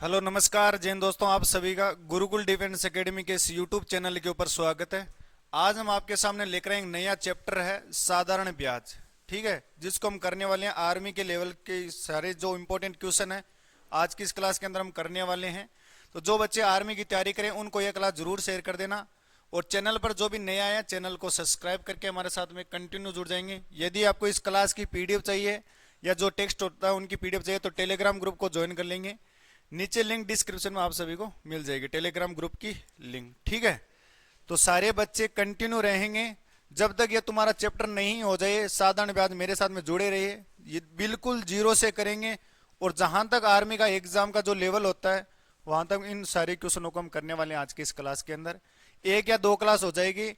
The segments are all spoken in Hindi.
हेलो नमस्कार जैन दोस्तों, आप सभी का गुरुकुल डिफेंस एकेडमी के इस यूट्यूब चैनल के ऊपर स्वागत है। आज हम आपके सामने लेकर आए एक नया चैप्टर है साधारण ब्याज। ठीक है, जिसको हम करने वाले हैं आर्मी के लेवल के सारे जो इंपॉर्टेंट क्वेश्चन है आज की इस क्लास के अंदर हम करने वाले हैं। तो जो बच्चे आर्मी की तैयारी करें उनको यह क्लास जरूर शेयर कर देना, और चैनल पर जो भी नया है चैनल को सब्सक्राइब करके हमारे साथ में कंटिन्यू जुड़ जाएंगे। यदि आपको इस क्लास की पीडीएफ चाहिए या जो टेक्स्ट होता है उनकी पीडीएफ चाहिए तो टेलीग्राम ग्रुप को ज्वाइन कर लेंगे। नीचे लिंक डिस्क्रिप्शन में आप सभी को मिल जाएगी, टेलीग्राम ग्रुप की लिंक। ठीक है, तो सारे बच्चे कंटिन्यू रहेंगे जब तक ये तुम्हारा चैप्टर नहीं हो जाए। साधारण ब्याज मेरे साथ में जुड़े रहिए, ये बिल्कुल जीरो से करेंगे और जहां तक आर्मी का एग्जाम का जो लेवल होता है वहां तक इन सारे क्वेश्चनों को हम करने वाले हैं आज की इस क्लास के अंदर। एक या दो क्लास हो जाएगी,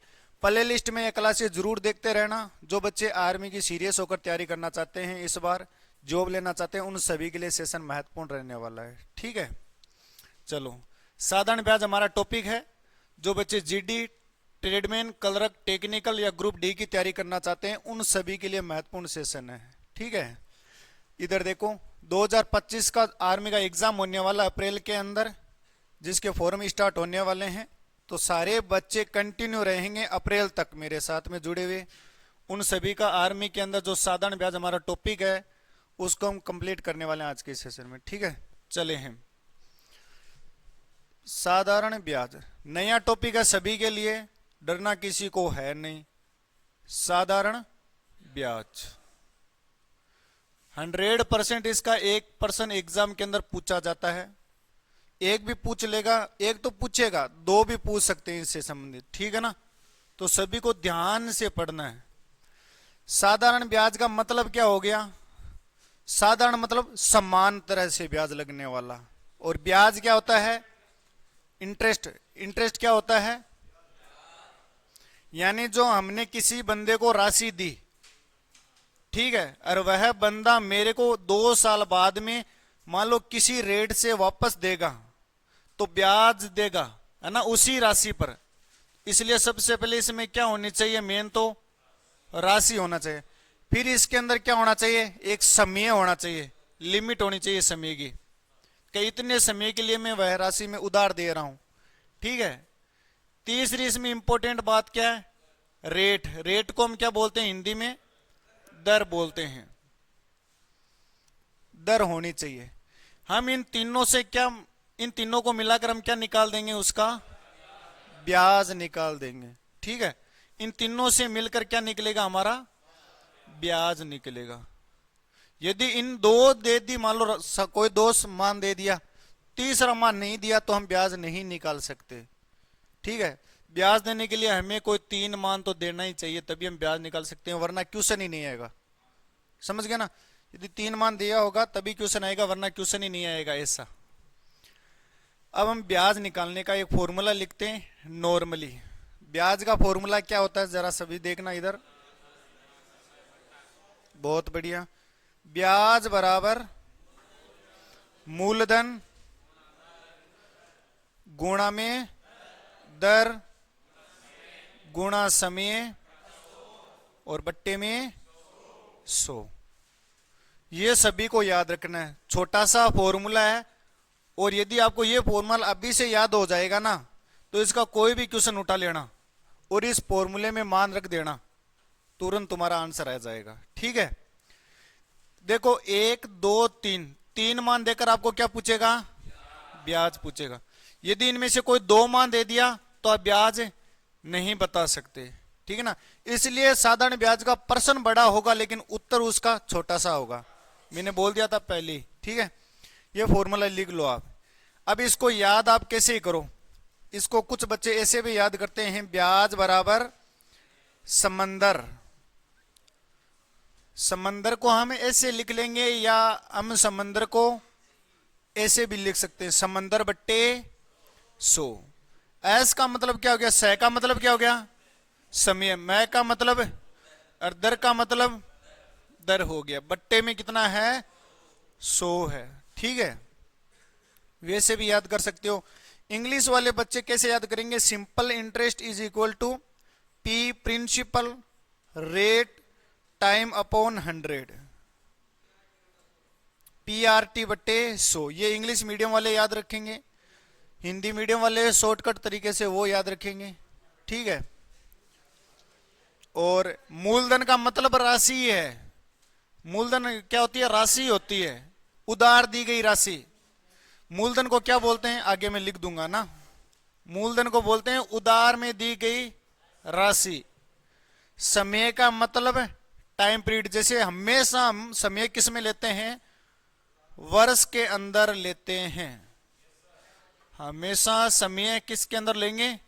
प्ले लिस्ट में ये क्लास जरूर देखते रहना। जो बच्चे आर्मी की सीरियस होकर तैयारी करना चाहते हैं, इस बार जॉब लेना चाहते हैं, उन सभी के लिए सेशन महत्वपूर्ण रहने वाला है। ठीक है, चलो साधारण ब्याज हमारा टॉपिक है। जो बच्चे जीडी, ट्रेडमैन, क्लर्क, टेक्निकल या ग्रुप डी की तैयारी करना चाहते हैं उन सभी के लिए महत्वपूर्ण सेशन है। ठीक है, इधर देखो 2025 का आर्मी का एग्जाम होने वाला अप्रैल के अंदर, जिसके फॉर्म स्टार्ट होने वाले हैं। तो सारे बच्चे कंटिन्यू रहेंगे अप्रैल तक मेरे साथ में जुड़े हुए। उन सभी का आर्मी के अंदर जो साधारण ब्याज हमारा टॉपिक है उसको हम कंप्लीट करने वाले हैं आज के सेशन में। ठीक है, चले हैं साधारण ब्याज, नया टॉपिक है सभी के लिए, डरना किसी को है नहीं। साधारण ब्याज 100% इसका 1% एग्जाम के अंदर पूछा जाता है। एक भी पूछ लेगा, एक तो पूछेगा, दो भी पूछ सकते हैं इससे संबंधित। ठीक है ना, तो सभी को ध्यान से पढ़ना है। साधारण ब्याज का मतलब क्या हो गया? साधारण मतलब समान तरह से ब्याज लगने वाला। और ब्याज क्या होता है? इंटरेस्ट। इंटरेस्ट क्या होता है? यानी जो हमने किसी बंदे को राशि दी, ठीक है, और वह बंदा मेरे को 2 साल बाद में मान लो किसी रेट से वापस देगा तो ब्याज देगा, है ना, उसी राशि पर। इसलिए सबसे पहले इसमें क्या होनी चाहिए? मेन तो राशि होना चाहिए। फिर इसके अंदर क्या होना चाहिए? एक समय होना चाहिए, लिमिट होनी चाहिए समय की, कि इतने समय के लिए मैं वह राशि में उधार दे रहा हूं। ठीक है, तीसरी इसमें इंपॉर्टेंट बात क्या है? रेट। रेट को हम क्या बोलते हैं हिंदी में? दर बोलते हैं। दर होनी चाहिए। हम इन तीनों से क्या, इन तीनों को मिलाकर हम क्या निकाल देंगे? उसका ब्याज निकाल देंगे। ठीक है, इन तीनों से मिलकर क्या निकलेगा? हमारा ब्याज निकलेगा। यदि इन दो दे दी, मान लो कोई दो मान दे दिया, तीसरा मान नहीं दिया तो हम ब्याज नहीं निकाल सकते। ठीक है, ब्याज देने के लिए हमें कोई 3 मान तो देना ही चाहिए, तभी हम ब्याज निकाल सकते हैं, वरना क्वेश्चन ही नहीं आएगा। समझ गया ना? यदि 3 मान दिया होगा तभी क्वेश्चन आएगा, वरना क्वेश्चन ही नहीं आएगा ऐसा। अब हम ब्याज निकालने का एक फॉर्मूला लिखते हैं नॉर्मली। ब्याज का फॉर्मूला क्या होता है जरा सभी देखना इधर। बहुत बढ़िया। ब्याज बराबर मूलधन गुणा में दर गुणा समय और बट्टे में 100। ये सभी को याद रखना है, छोटा सा फॉर्मूला है। और यदि आपको ये फॉर्मूला अभी से याद हो जाएगा ना तो इसका कोई भी क्वेश्चन उठा लेना और इस फॉर्मूले में मान रख देना, तुरंत तुम्हारा आंसर आ जाएगा। ठीक है, देखो 1 2 3, 3 मान देकर आपको क्या पूछेगा? ब्याज पूछेगा। यदि इनमें से कोई 2 मान दे दिया तो आप ब्याज नहीं बता सकते। ठीक है ना, इसलिए साधारण ब्याज का पर्सन बड़ा होगा लेकिन उत्तर उसका छोटा सा होगा। मैंने बोल दिया था पहले। ठीक है, ये फॉर्मूला लिख लो आप। अब इसको याद आप कैसे करो? इसको कुछ बच्चे ऐसे भी याद करते हैं, ब्याज बराबर समंदर। समंदर को हम ऐसे लिख लेंगे या हम समंदर को ऐसे भी लिख सकते हैं, समंदर बट्टे 100। एस का मतलब क्या हो गया? सह का मतलब क्या हो गया? समय। मैं का मतलब, और दर का मतलब दर हो गया। बट्टे में कितना है? 100 है। ठीक है, वैसे भी याद कर सकते हो। इंग्लिश वाले बच्चे कैसे याद करेंगे? Simple interest is equal to P principal rate time upon 100। PRT बट्टे 100। ये इंग्लिश मीडियम वाले याद रखेंगे, हिंदी मीडियम वाले शॉर्टकट तरीके से वो याद रखेंगे, ठीक है। और मूलधन का मतलब राशि है। मूलधन क्या होती है? राशि होती है, उधार दी गई राशि। मूलधन को क्या बोलते हैं? आगे मैं लिख दूंगा ना। मूलधन को बोलते हैं उधार में दी गई राशि। समय का मतलब टाइम पीरियड। जैसे हमेशा हम समय किस में लेते हैं? वर्ष के अंदर लेते हैं। हमेशा समय किसके अंदर लेंगे?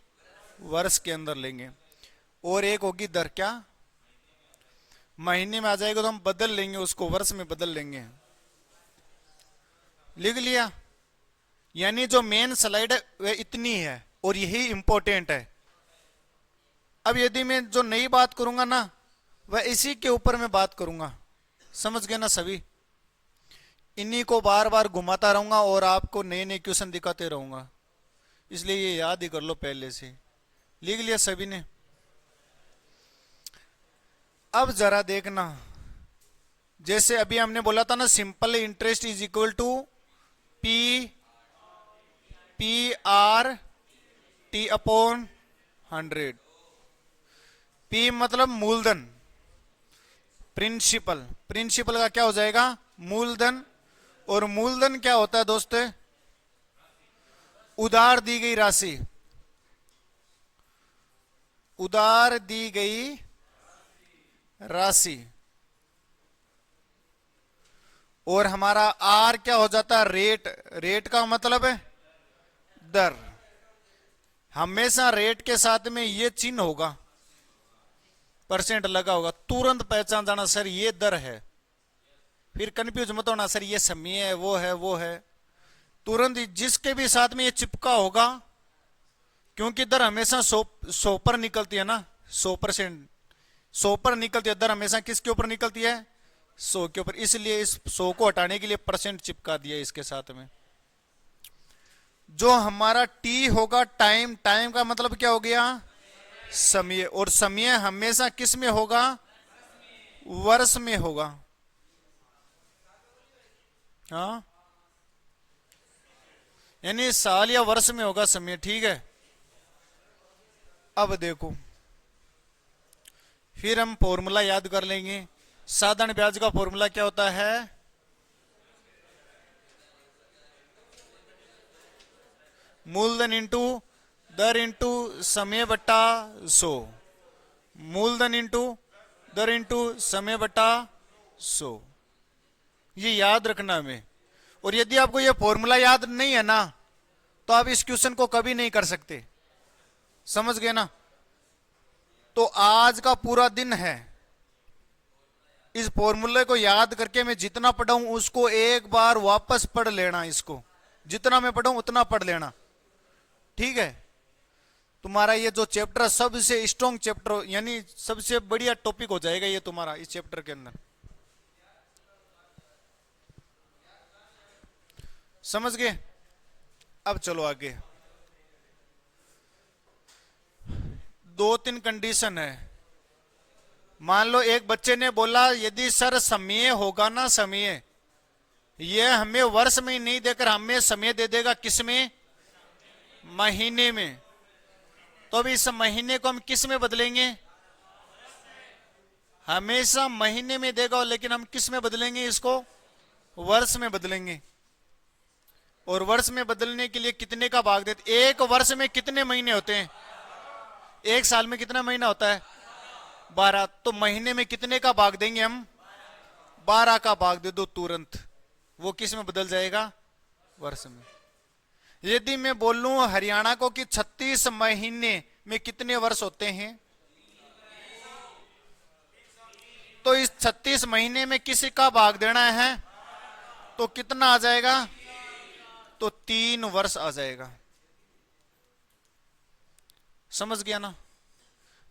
वर्ष के अंदर लेंगे। और एक होगी दर, क्या महीने में आ जाएगा तो हम बदल लेंगे उसको, वर्ष में बदल लेंगे। लिख लिया? यानी जो मेन स्लाइड है वह इतनी है और यही इंपॉर्टेंट है। अब यदि मैं जो नई बात करूंगा ना, वह इसी के ऊपर मैं बात करूंगा। समझ गए ना सभी? इन्हीं को बार बार घुमाता रहूंगा और आपको नए नए क्वेश्चन दिखाते रहूंगा, इसलिए ये याद ही कर लो पहले से। लिख लिया सभी ने? अब जरा देखना, जैसे अभी हमने बोला था ना, simple interest is equal to PRT upon 100। P मतलब मूलधन, प्रिंसिपल। प्रिंसिपल का क्या हो जाएगा? मूलधन। और मूलधन क्या होता है दोस्तों? उधार दी गई राशि। उधार दी गई राशि। और हमारा R क्या हो जाता है? रेट। रेट का मतलब है दर। हमेशा रेट के साथ में ये चिन्ह होगा, परसेंट लगा होगा, तुरंत पहचान जाना सर ये दर है। फिर कंफ्यूज मत होना सर ये समय है, वो है, वो है। तुरंत जिसके भी साथ में ये चिपका होगा, क्योंकि दर हमेशा 100 पर निकलती है ना, 100%। 100 पर निकलती है दर, हमेशा किसके ऊपर निकलती है? 100 के ऊपर। इसलिए इस 100 को हटाने के लिए परसेंट चिपका दिया इसके साथ में। जो हमारा T होगा टाइम। टाइम का मतलब क्या हो गया? समय। और समय हमेशा किस में होगा? वर्ष में होगा। हाँ, यानी साल या वर्ष में होगा समय, ठीक है। अब देखो, फिर हम फॉर्मूला याद कर लेंगे। साधारण ब्याज का फॉर्मूला क्या होता है? मूलधन इंटू दर इंटू समय बट्टा 100। मूलधन इंटू दर इंटू समय बट्टा 100। ये याद रखना हमें। और यदि आपको ये फॉर्मूला याद नहीं है ना, तो आप इस क्वेश्चन को कभी नहीं कर सकते। समझ गए ना? तो आज का पूरा दिन है इस फॉर्मूले को याद करके मैं जितना पढ़ाऊं उसको एक बार वापस पढ़ लेना। इसको जितना मैं पढ़ाऊं उतना पढ़ लेना, ठीक है। तुम्हारा ये जो चैप्टर है सबसे स्ट्रॉन्ग चैप्टर, यानी सबसे बढ़िया टॉपिक हो जाएगा ये तुम्हारा इस चैप्टर के अंदर। समझ गए? अब चलो आगे। 2-3 कंडीशन है। मान लो एक बच्चे ने बोला यदि सर समय होगा ना, समय ये हमें वर्ष में नहीं देकर हमें समय दे देगा किसमें? महीने में। तो अब इस महीने को हम किस में बदलेंगे? हमेशा महीने में देगा, लेकिन हम किस में बदलेंगे इसको? वर्ष में बदलेंगे। और वर्ष में बदलने के लिए कितने का भाग देते? एक वर्ष में कितने महीने होते हैं? एक साल में कितना महीना होता है? 12। तो महीने में कितने का भाग देंगे हम? 12 का भाग दे दो तुरंत, वो किस में बदल जाएगा? वर्ष में। यदि मैं बोलूं हरियाणा को कि 36 महीने में कितने वर्ष होते हैं, तो इस 36 महीने में किसी का भाग देना है तो कितना आ जाएगा? तो 3 वर्ष आ जाएगा। समझ गया ना?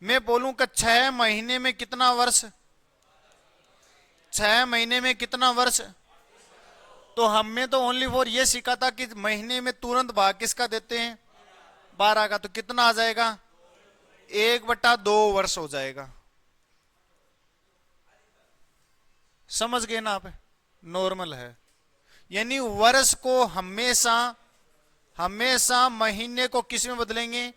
मैं बोलूं कि 6 महीने में कितना वर्ष? 6 महीने में कितना वर्ष? तो हमने तो ओनली फॉर ये सीखा था कि महीने में तुरंत भाग किसका देते हैं? 12 का। तो कितना आ जाएगा? 1/2 वर्ष हो जाएगा। समझ गए ना आप? नॉर्मल है। यानी वर्ष को हमेशा हमेशा महीने को किस में बदलेंगे?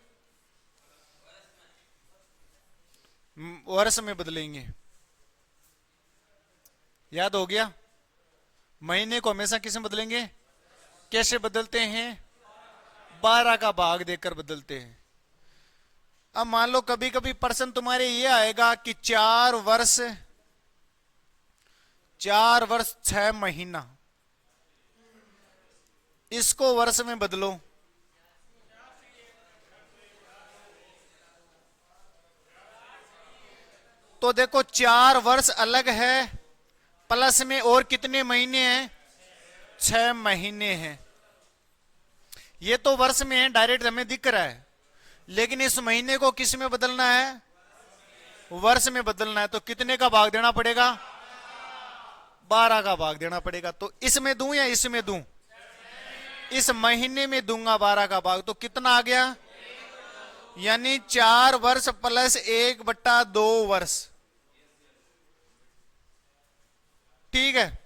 वर्ष में बदलेंगे। याद हो गया? महीने को हमेशा किस में बदलेंगे? कैसे बदलते हैं? 12 का भाग देकर बदलते हैं। अब मान लो कभी कभी प्रश्न तुम्हारे ये आएगा कि 4 वर्ष 6 महीना, इसको वर्ष में बदलो। तो देखो 4 वर्ष अलग है, प्लस में और कितने महीने हैं? 6 महीने हैं। ये तो वर्ष में है, डायरेक्ट हमें दिख रहा है, लेकिन इस महीने को किस में बदलना है? वर्ष में बदलना है। तो कितने का भाग देना पड़ेगा? 12 का भाग देना पड़ेगा। तो इसमें दूं या इसमें दूं? इस महीने में दूंगा 12 का भाग। तो कितना आ गया? यानी 4 वर्ष प्लस 1/2 वर्ष। ठीक है,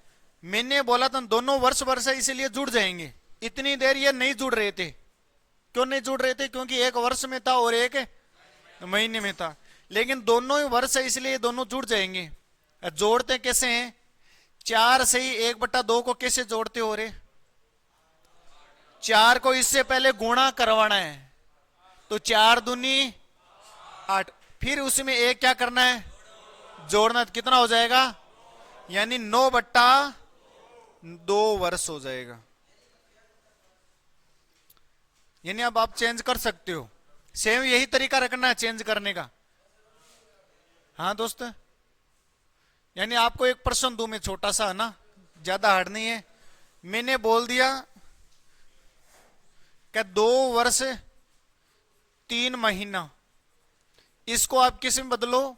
मैंने बोला था दोनों वर्ष वर्ष है, इसलिए जुड़ जाएंगे। इतनी देर ये नहीं जुड़ रहे थे। क्यों नहीं जुड़ रहे थे? क्योंकि एक वर्ष में था और एक महीने में था, लेकिन दोनों ही वर्ष है, इसलिए दोनों जुड़ जाएंगे। जोड़ते कैसे हैं? 4 से ही 1/2 को कैसे जोड़ते हो रे? 4 को इससे पहले गुणा करवाना है, तो 4 दूनी 8, फिर उसमें एक क्या करना है? जोड़ना। कितना हो जाएगा? यानी 9/2 वर्ष हो जाएगा। यानी अब आप चेंज कर सकते हो। सेम यही तरीका रखना है चेंज करने का। हाँ दोस्त, यानी आपको एक प्रश्न दूं मैं, छोटा सा है ना, ज्यादा हार्ड नहीं है। मैंने बोल दिया कि 2 वर्ष 3 महीना, इसको आप किस में बदलो?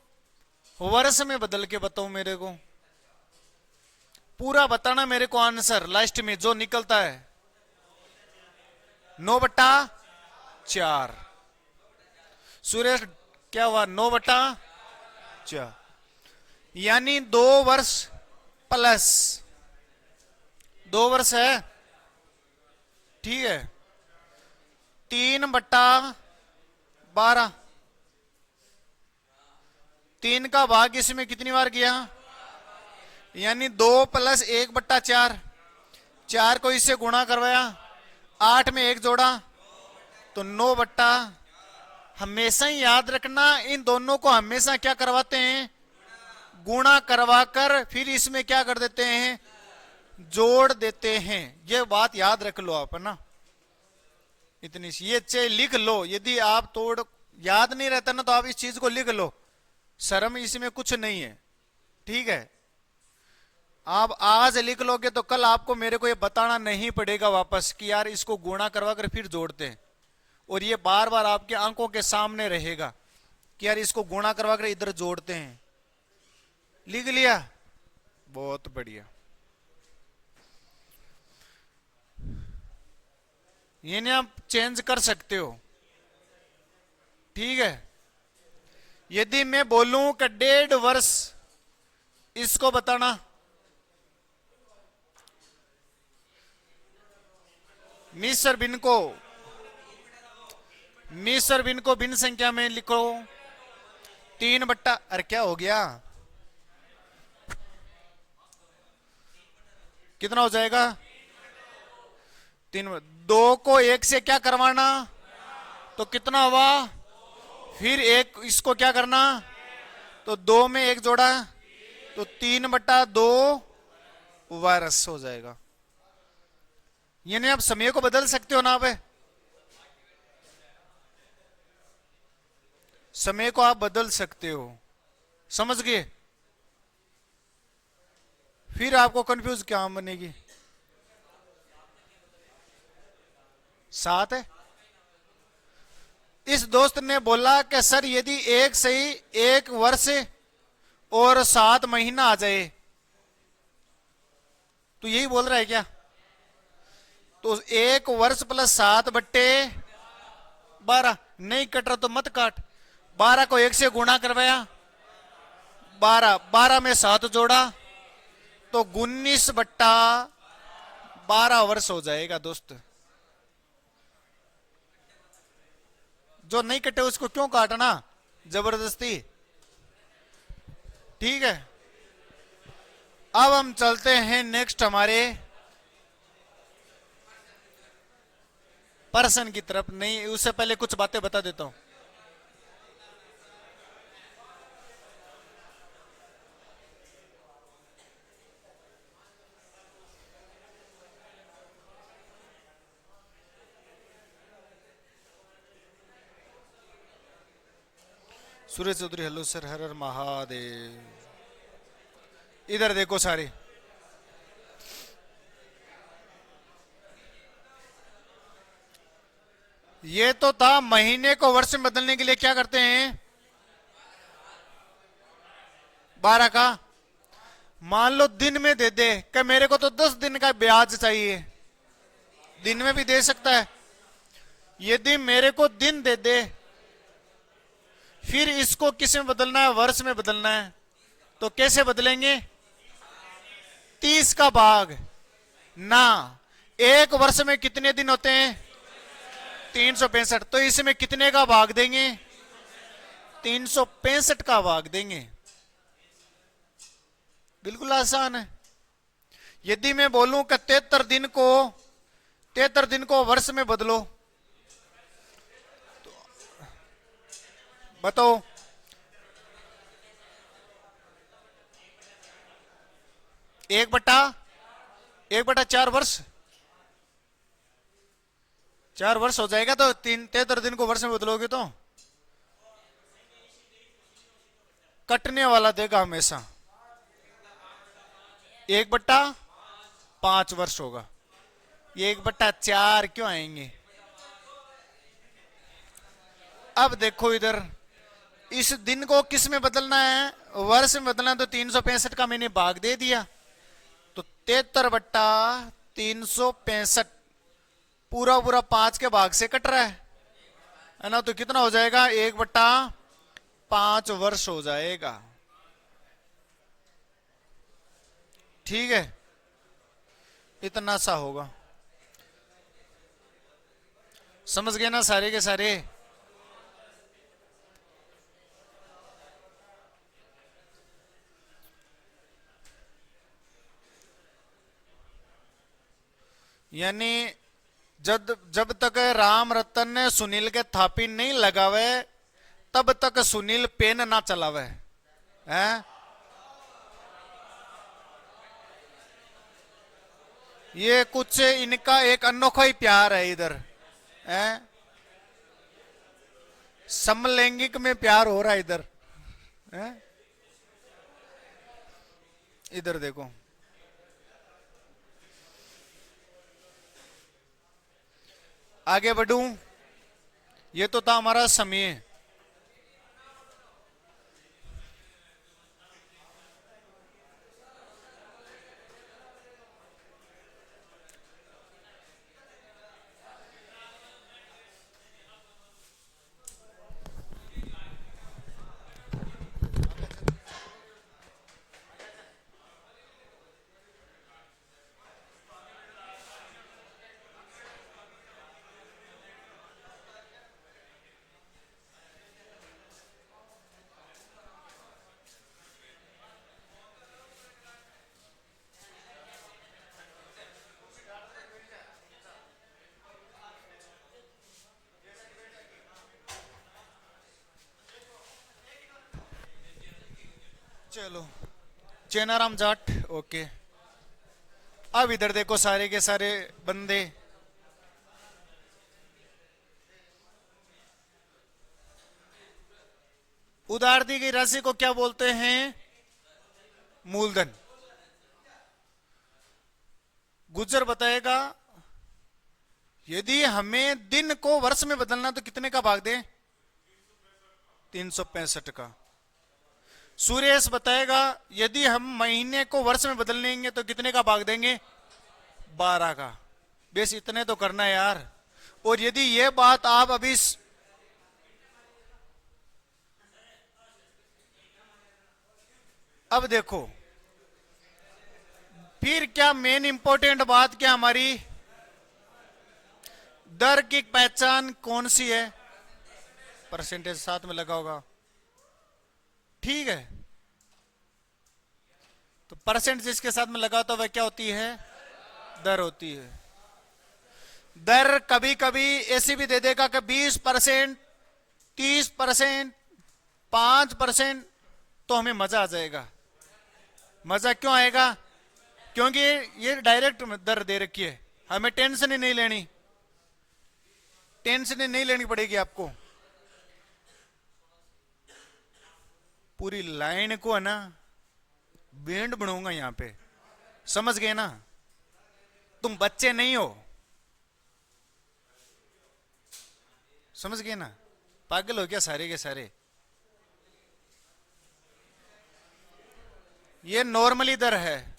वर्ष में बदल के बताओ मेरे को। पूरा बताना मेरे को आंसर, लास्ट में जो निकलता है। 9/4। सुरेश क्या हुआ? 9/4, यानी 2 वर्ष प्लस 2 वर्ष है। ठीक है, 3/12। 3 का भाग इसमें कितनी बार किया? यानी 2 प्लस 1/4। 4 को इससे गुणा करवाया, 8 में 1 जोड़ा, तो 9/। हमेशा ही याद रखना, इन दोनों को हमेशा क्या करवाते हैं? गुणा करवाकर फिर इसमें क्या कर देते हैं? जोड़ देते हैं। ये बात याद रख लो आप, है ना। इतनी ये चाहे लिख लो, यदि आप तोड़ याद नहीं रहता ना, तो आप इस चीज को लिख लो। शर्म इसमें कुछ नहीं है। ठीक है, आप आज लिख लोगे तो कल आपको मेरे को ये बताना नहीं पड़ेगा वापस कि यार इसको गुणा करवा कर फिर जोड़ते हैं। और ये बार बार आपके आंखों के सामने रहेगा कि यार इसको गुणा करवा कर इधर जोड़ते हैं। लिख लिया? बहुत बढ़िया। ये नहीं आप चेंज कर सकते हो। ठीक है, यदि मैं बोलूं कि 1.5 वर्ष, इसको बताना। मिस्र बिन को भिन्न संख्या में लिखो। 3/, अरे क्या हो गया? कितना हो जाएगा? 3। 2 को 1 से क्या करवाना, तो कितना हुआ? फिर 1 इसको क्या करना, तो 2 में 1 जोड़ा, तो 3/2 वर्ष हो जाएगा। यानी आप समय को बदल सकते हो ना। आप समय को आप बदल सकते हो, समझ गए? फिर आपको कंफ्यूज क्या बनेगी? 7 है। इस दोस्त ने बोला कि सर यदि 1 सही 1 वर्ष और 7 महीना आ जाए, तो यही बोल रहा है क्या? तो 1 वर्ष प्लस 7/12 नहीं कट रहा तो मत काट। 12 को 1 से गुणा करवाया, 12 में 7 जोड़ा, तो 19/12 12 वर्ष हो जाएगा दोस्त। जो नहीं कटे उसको क्यों काटना जबरदस्ती। ठीक है, अब हम चलते हैं नेक्स्ट हमारे पर्सन की तरफ। नहीं, उससे पहले कुछ बातें बता देता हूं। सुरेश चौधरी, हेलो सर, हर हर महादेव। इधर देखो सारे, ये तो था महीने को वर्ष में बदलने के लिए क्या करते हैं, 12 का। मान लो दिन में दे दे कि मेरे को तो 10 दिन का ब्याज चाहिए, दिन में भी दे सकता है। यदि मेरे को दिन दे दे, फिर इसको किस में बदलना है, वर्ष में बदलना है, तो कैसे बदलेंगे, 30 का भाग ना। एक वर्ष में कितने दिन होते हैं, 365। तो इसमें कितने का भाग देंगे, 365 का भाग देंगे। बिल्कुल आसान है। यदि मैं बोलूं कि 73 दिन को वर्ष में बदलो, तो बताओ, एक बटा 4 वर्ष, 4 वर्ष हो जाएगा। तो 73 दिन को वर्ष में बदलोगे तो कटने वाला देगा हमेशा, 1/5 वर्ष होगा। ये 1/4 क्यों आएंगे। अब देखो इधर, इस दिन को किस में बदलना है, वर्ष में बदलना है। तो 365 का मैंने भाग दे दिया, तो 73/365 पूरा पूरा 5 के भाग से कट रहा है ना। तो कितना हो जाएगा, 1/5 वर्ष हो जाएगा। ठीक है, इतना सा होगा। समझ गए ना सारे के सारे। यानी जब तक राम रतन ने सुनील के थापी नहीं लगावे, तब तक सुनील पेन ना चलावे हैं। ये कुछ इनका एक अनोखा ही प्यार है इधर है, समलैंगिक में प्यार हो रहा है इधर है। इधर देखो, आगे बढ़ूं। ये तो था हमारा समय। चलो, चेनाराम जाट, ओके। अब इधर देखो सारे के सारे बंदे, उधार दी गई राशि को क्या बोलते हैं, मूलधन। गुजर बताएगा, यदि हमें दिन को वर्ष में बदलना तो कितने का भाग दें, 365 का। सुरेश बताएगा, यदि हम महीने को वर्ष में बदल लेंगे तो कितने का भाग देंगे, 12 का। बस इतने तो करना है यार। और यदि ये बात आप अभी अब देखो, फिर क्या मेन इंपॉर्टेंट बात क्या हमारी, दर की पहचान कौन सी है, परसेंटेज साथ में लगा होगा, ठीक है। तो परसेंट जिसके साथ में लगा होता है वह क्या होती है, दर होती है। दर कभी कभी ऐसी भी दे देगा कि 20%, 30%, 5%, तो हमें मजा आ जाएगा। मजा क्यों आएगा, क्योंकि ये डायरेक्ट दर दे रखी है, हमें टेंशन ही नहीं लेनी, टेंशन ही नहीं लेनी पड़ेगी आपको। पूरी लाइन को है ना बैंड बनाऊंगा यहां पे, समझ गए ना। तुम बच्चे नहीं हो, समझ गए ना, पागल हो क्या सारे के सारे। ये नॉर्मली दर है,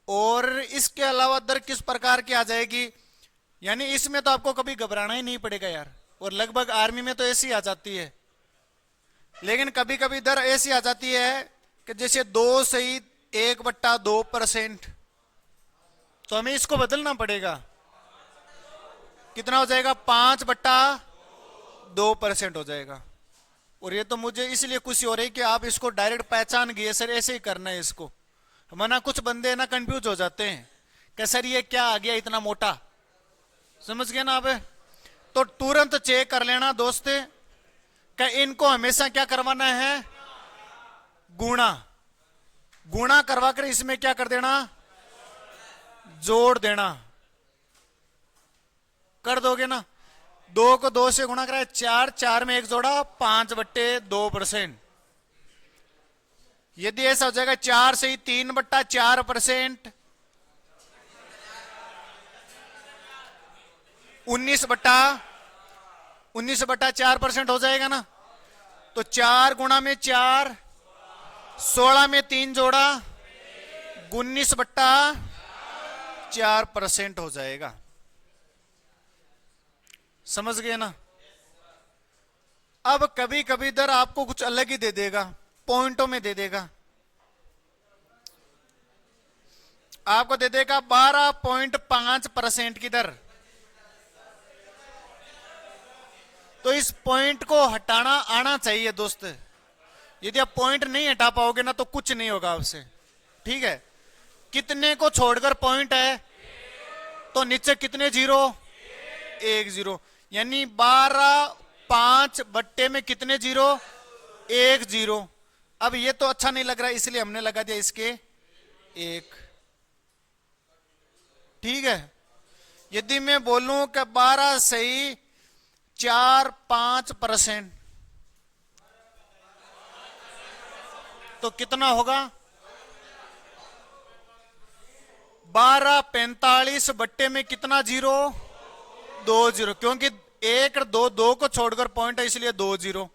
और इसके अलावा दर किस प्रकार की आ जाएगी, यानी इसमें तो आपको कभी घबराना ही नहीं पड़ेगा यार, और लगभग आर्मी में तो ऐसी आ जाती है। लेकिन कभी कभी दर ऐसी आ जाती है कि जैसे 2/1/2%, तो हमें इसको बदलना पड़ेगा। कितना हो जाएगा, 5/2% हो जाएगा। और ये तो मुझे इसलिए खुशी हो रही कि आप इसको डायरेक्ट पहचान गए, सर ऐसे ही करना है इसको। वरना कुछ बंदे ना कंफ्यूज हो जाते हैं कि सर ये क्या आ गया इतना मोटा, समझ गए ना आप। तो तुरंत चेक कर लेना दोस्त कि इनको हमेशा क्या करवाना है, गुणा। गुणा करवा कर इसमें क्या कर देना, जोड़ देना। कर दोगे ना, 2 को 2 से गुणा करा 4, 4 में 1 जोड़ा 5/2%। यदि ऐसा हो जाएगा 4 से ही 3/4%, 19/4% हो जाएगा ना। तो 4 गुणा में 4, 16 में 3 जोड़ा 19/4% हो जाएगा, समझ गए ना। अब कभी कभी दर आपको कुछ अलग ही दे देगा, पॉइंटों में दे देगा। आपको दे देगा 12.5% की दर। तो इस पॉइंट को हटाना आना चाहिए दोस्त। यदि आप पॉइंट नहीं हटा पाओगे ना तो कुछ नहीं होगा आपसे, ठीक है। कितने को छोड़कर पॉइंट है, तो नीचे कितने जीरो, 1 जीरो, यानी 12/5 में कितने जीरो, 1 जीरो। अब ये तो अच्छा नहीं लग रहा इसलिए हमने लगा दिया इसके 1, ठीक है। यदि मैं बोलूं कि 12.45%, तो कितना होगा, 12/45 में कितना जीरो, 2 जीरो, क्योंकि 1 और 2, 2 को छोड़कर पॉइंट है इसलिए 2 जीरो।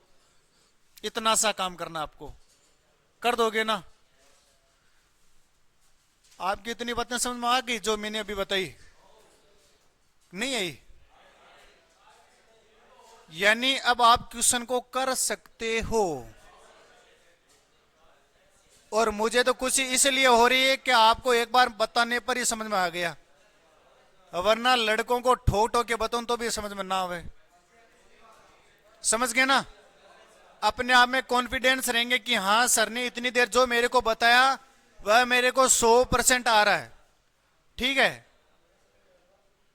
इतना सा काम करना आपको, कर दोगे ना। आपकी इतनी बातें समझ में आ गई जो मैंने अभी बताई, नहीं आई। यानी अब आप क्वेश्चन को कर सकते हो। और मुझे तो खुशी इसलिए हो रही है कि आपको एक बार बताने पर ही समझ में आ गया, वरना लड़कों को ठोक ठोक के बताऊं तो भी समझ में ना आवे। समझ गए ना, अपने आप में कॉन्फिडेंस रहेंगे कि हाँ सर ने इतनी देर जो मेरे को बताया वह मेरे को 100% आ रहा है, ठीक है।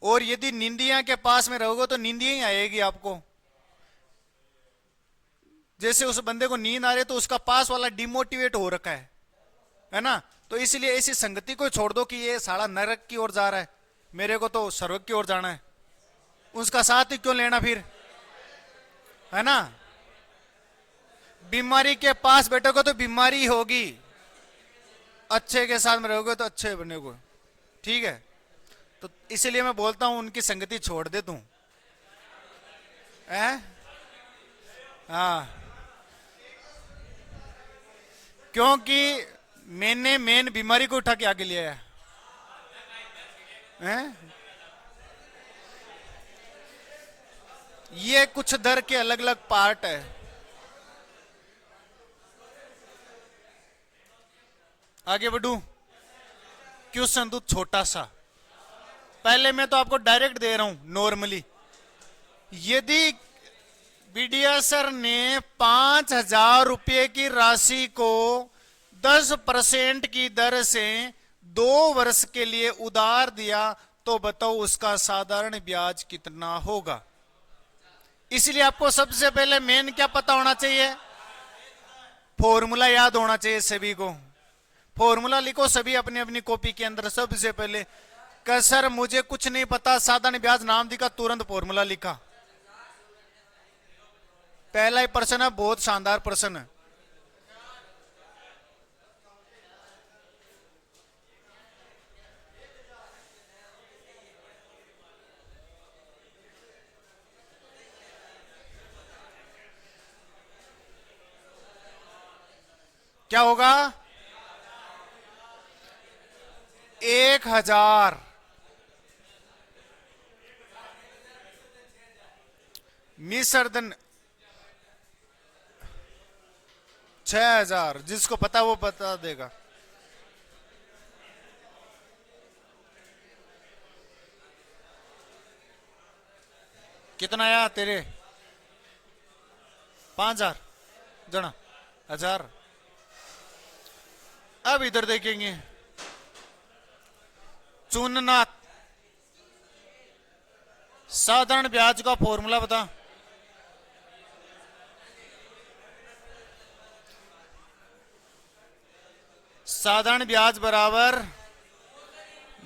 और यदि नींदियां के पास में रहोगे तो नींदियां ही आएगी आपको। जैसे उस बंदे को नींद आ रही है तो उसका पास वाला डिमोटिवेट हो रखा है ना। तो इसलिए ऐसी संगति को छोड़ दो कि ये साला नरक की ओर जा रहा है, मेरे को तो स्वर्ग की ओर जाना है, उसका साथ ही क्यों लेना फिर, है ना। बीमारी के पास बैठोगे तो बीमारी होगी, अच्छे के साथ में रहोगे तो अच्छे बनेगे, ठीक है। तो इसलिए मैं बोलता हूं उनकी संगति छोड़ दे तू, हाँ। क्योंकि मैंने मेन बीमारी को उठा के आगे लिया है। ये कुछ दर के अलग अलग पार्ट है। आगे बढ़ू। क्वेश्चन दू छोटा सा, पहले मैं तो आपको डायरेक्ट दे रहा हूं नॉर्मली। यदि बीडीएस सर ने 5,000 रुपये की राशि को 10% की दर से 2 वर्ष के लिए उधार दिया, तो बताओ उसका साधारण ब्याज कितना होगा। इसलिए आपको सबसे पहले मेन क्या पता होना चाहिए, फॉर्मूला याद होना चाहिए सभी को। फॉर्मूला लिखो सभी अपनी अपनी कॉपी के अंदर। सबसे पहले कह सर मुझे कुछ नहीं पता, साधारण ब्याज नाम दिखा, तुरंत फॉर्मूला लिखा। पहला ही प्रश्न है, बहुत शानदार प्रश्न है। क्या होगा, 1,000 मिसर्दन 6,000। जिसको पता वो बता देगा। कितना आया तेरे, 5,000 जना 1,000। अब इधर देखेंगे, चुनना साधारण ब्याज का फॉर्मूला बता। साधारण ब्याज बराबर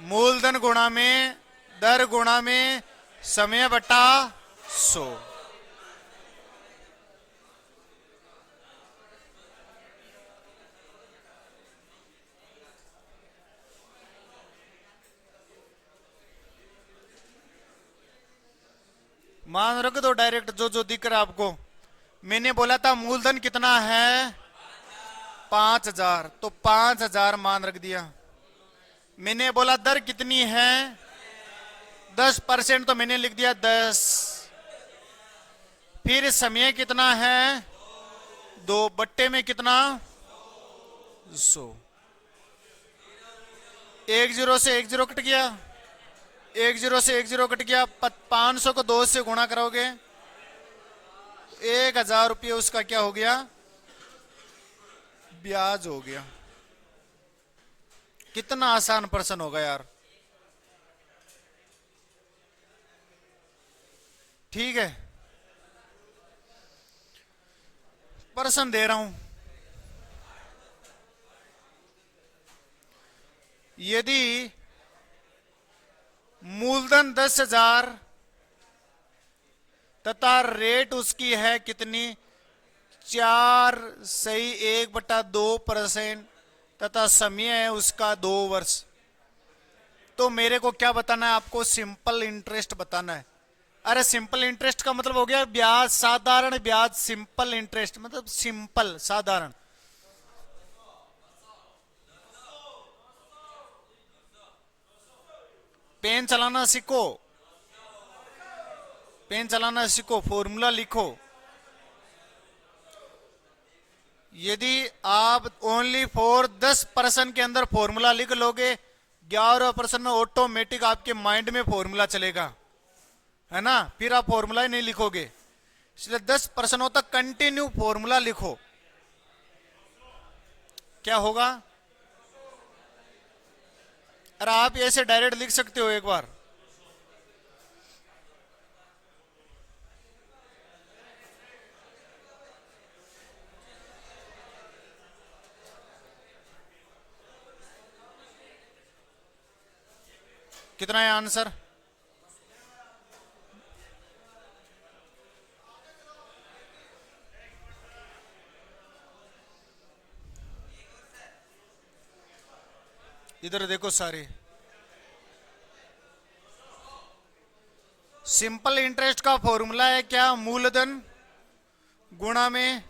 मूलधन गुणा में दर गुणा में समय बटा 100। मान रख दो डायरेक्ट जो जो दिख रहा है आपको। मैंने बोला था मूलधन कितना है 5,000, तो 5,000 मान रख दिया। मैंने बोला दर कितनी है 10%, तो मैंने लिख दिया 10। फिर समय कितना है 2, बट्टे में कितना 100। 10 से 10 कट गया, 10 से 10 कट गया। 500 को 2 से गुणा करोगे 1,000 रुपये उसका क्या हो गया, ब्याज हो गया। कितना आसान प्रश्न होगा यार। ठीक है, प्रश्न दे रहा हूं। यदि मूलधन 10,000 तथा रेट उसकी है कितनी 4.1/2% तथा समय है उसका 2 वर्ष, तो मेरे को क्या बताना है आपको, सिंपल इंटरेस्ट बताना है। अरे सिंपल इंटरेस्ट का मतलब हो गया ब्याज, साधारण ब्याज। सिंपल इंटरेस्ट मतलब सिंपल साधारण। पेन चलाना सीखो, पेन चलाना सीखो, फॉर्मूला लिखो। यदि आप ओनली फॉर 10% के अंदर फॉर्मूला लिख लोगे, 11% में ऑटोमेटिक आपके माइंड में फॉर्मूला चलेगा, है ना। फिर आप फॉर्मूला ही नहीं लिखोगे। इसलिए 10% तक कंटिन्यू फॉर्मूला लिखो। क्या होगा, अरे आप ऐसे डायरेक्ट लिख सकते हो एक बार। कितना है आंसर, इधर देखो सारे। सिंपल इंटरेस्ट का फॉर्मूला है क्या, मूलधन गुणा में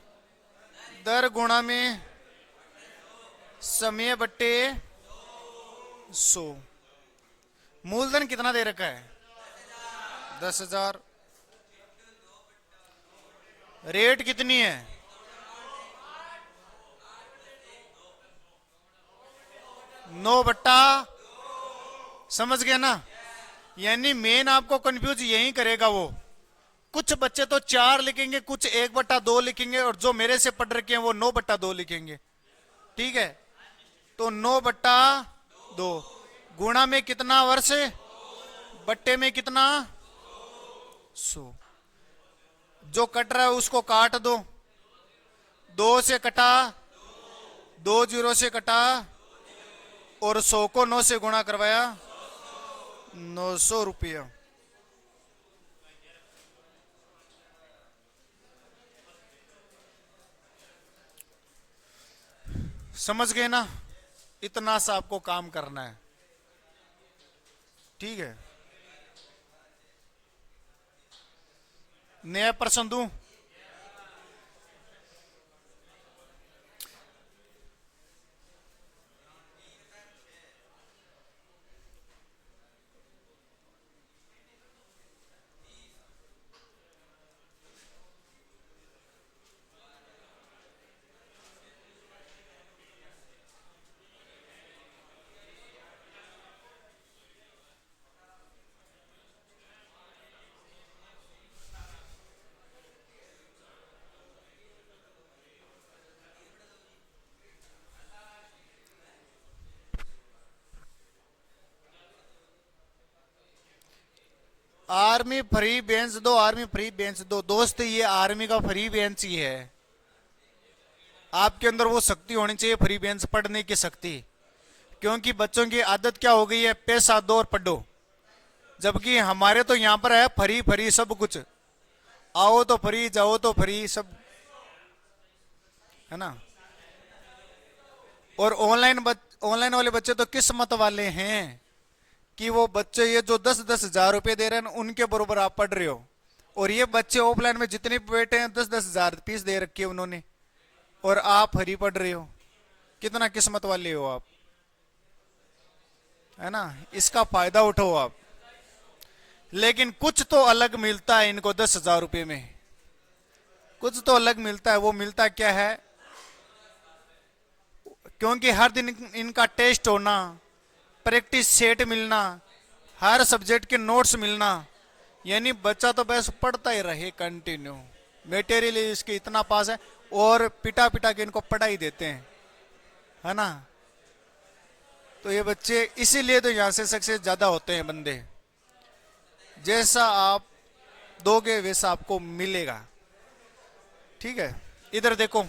दर गुणा में समय बट्टे 100। मूलधन कितना दे रखा है 10,000। रेट कितनी है 9 बट्टा, समझ गए ना। यानी मेन आपको कंफ्यूज यही करेगा वो। कुछ बच्चे तो 4 लिखेंगे, कुछ 1/2 लिखेंगे, और जो मेरे से पढ़ रखे हैं वो 9/2 लिखेंगे। ठीक है, तो 9/2 गुणा में कितना वर्ष, बट्टे में कितना 100। जो कट रहा है उसको काट दो। 2 से कटा, 2 जीरो से कटा, और 100 को 9 से गुणा करवाया, 900 रुपया। समझ गए ना। इतना सा आपको काम करना है। ठीक है, नया प्रश्न दूं। आर्मी फ्री बेंच दो, आर्मी फ्री बेंच दो। दोस्त ये आर्मी का फ्री बेंच ही है। आपके अंदर वो शक्ति होनी चाहिए, फ्री बेंच पढ़ने की शक्ति। क्योंकि बच्चों की आदत क्या हो गई है, पैसा दो और पढ़ो। जबकि हमारे तो यहां पर है फ्री फ्री सब कुछ। आओ तो फ्री, जाओ तो फ्री, सब है ना। और ऑनलाइन वाले बच्चे तो किस्मत वाले हैं कि वो बच्चे ये जो 10-10 हजार रुपए दे रहे हैं उनके बरोबर आप पढ़ रहे हो। और ये बच्चे ऑफलाइन में जितने बैठे हैं 10-10 हजार फीस दे रखी है उन्होंने, और आप फ्री पढ़ रहे हो। कितना किस्मत वाले हो आप, है ना। इसका फायदा उठाओ आप। लेकिन कुछ तो अलग मिलता है इनको 10 हजार रुपए में, कुछ तो अलग मिलता है। वो मिलता क्या है, क्योंकि हर दिन इनका टेस्ट होना, प्रैक्टिस सेट मिलना, हर सब्जेक्ट के नोट्स मिलना। यानी बच्चा तो बस पढ़ता ही रहे कंटिन्यू। मटेरियल इसके इतना पास है, और पिटा पिटा के इनको पढ़ाई देते हैं, है ना। तो ये बच्चे इसीलिए तो यहां से सक्सेस ज्यादा होते हैं बंदे। जैसा आप दोगे वैसा आपको मिलेगा। ठीक है, इधर देखो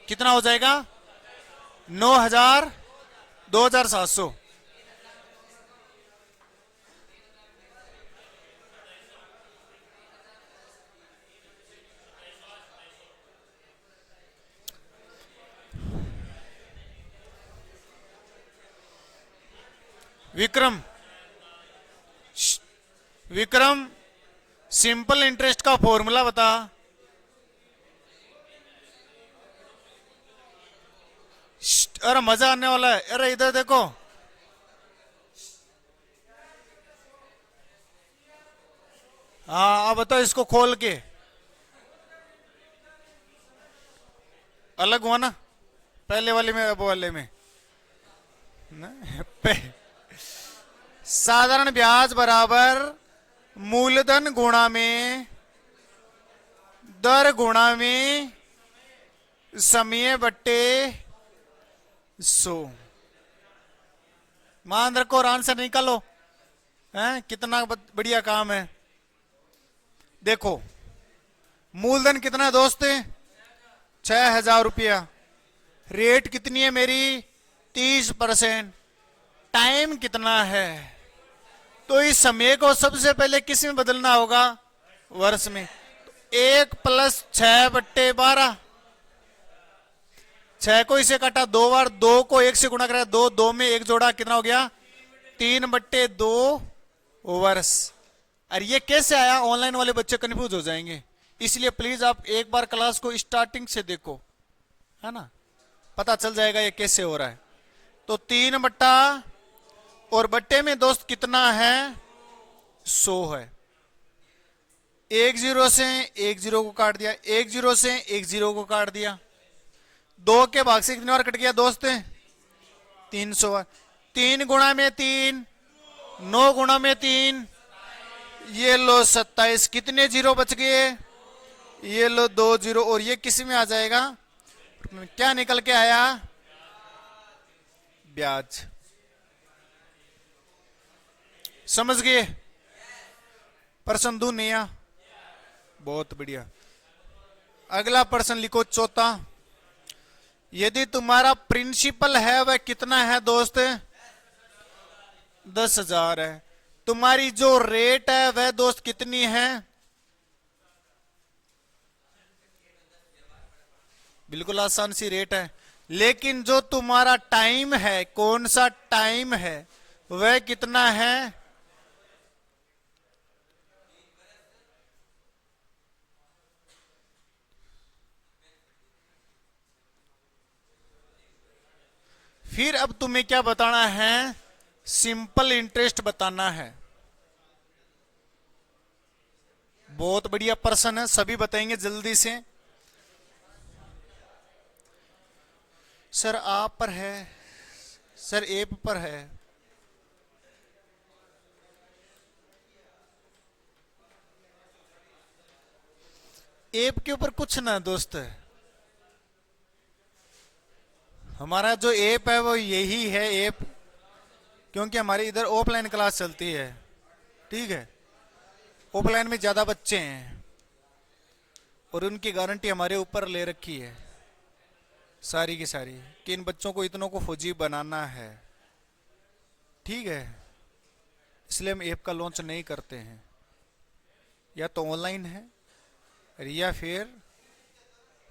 कितना हो जाएगा, 9,000, 2,700। विक्रम, विक्रम सिंपल इंटरेस्ट का फॉर्मूला बता। अरे मजा आने वाला है। अरे इधर देखो, हाँ अब बताओ इसको खोल के। अलग हुआ ना पहले वाले में, अब वाले में ना? साधारण ब्याज बराबर मूलधन गुणा में दर गुणा में समय बट्टे 100। मान रखो और आंसर निकालो। हैं, कितना बढ़िया काम है। देखो मूलधन कितना है दोस्त, 6,000 रुपया। रेट कितनी है मेरी, 30%। टाइम कितना है, तो इस समय को सबसे पहले किस में बदलना होगा, वर्ष में। 1 + 6/12। 6 को इसे काटा 2 बार, 2 को 1 से गुणा करा, 2, 2 में 1 जोड़ा, कितना हो गया, 3/2 वर्ष। और ये कैसे आया, ऑनलाइन वाले बच्चे कंफ्यूज हो जाएंगे। इसलिए प्लीज आप एक बार क्लास को स्टार्टिंग से देखो, है ना, पता चल जाएगा ये कैसे हो रहा है। तो 3 बट्टा, और बट्टे में दोस्त कितना है, 100 है। 1 0 से 1 0 को काट दिया, 1 0 से 1 0 को काट दिया, दो के भाग से कितनी बार कट गया दोस्त? 300 बार। 3 गुणा में 3, 9 गुणा में 3, ये लो 27। कितने जीरो बच गए? ये लो 2 जीरो। और ये किस में आ जाएगा? क्या निकल के आया? ब्याज। समझ गए? प्रश्न दो नया। बहुत बढ़िया। अगला प्रश्न लिखो चौथा। यदि तुम्हारा प्रिंसिपल है वह कितना है दोस्त? 10,000 है। तुम्हारी जो रेट है वह दोस्त कितनी है? बिल्कुल आसान सी रेट है। लेकिन जो तुम्हारा टाइम है, कौन सा टाइम है, वह कितना है? फिर अब तुम्हें क्या बताना है? सिंपल इंटरेस्ट बताना है। बहुत बढ़िया प्रश्न है, सभी बताएंगे जल्दी से। सर आप पर है, सर एप पर है। एप के ऊपर कुछ ना दोस्त। हमारा जो एप है वो यही है एप, क्योंकि हमारी इधर ऑफलाइन क्लास चलती है। ठीक है, ऑफलाइन में ज्यादा बच्चे हैं और उनकी गारंटी हमारे ऊपर ले रखी है सारी की सारी, कि इन बच्चों को इतनों को फौजी बनाना है। ठीक है, इसलिए हम ऐप का लॉन्च नहीं करते हैं। या तो ऑनलाइन है या फिर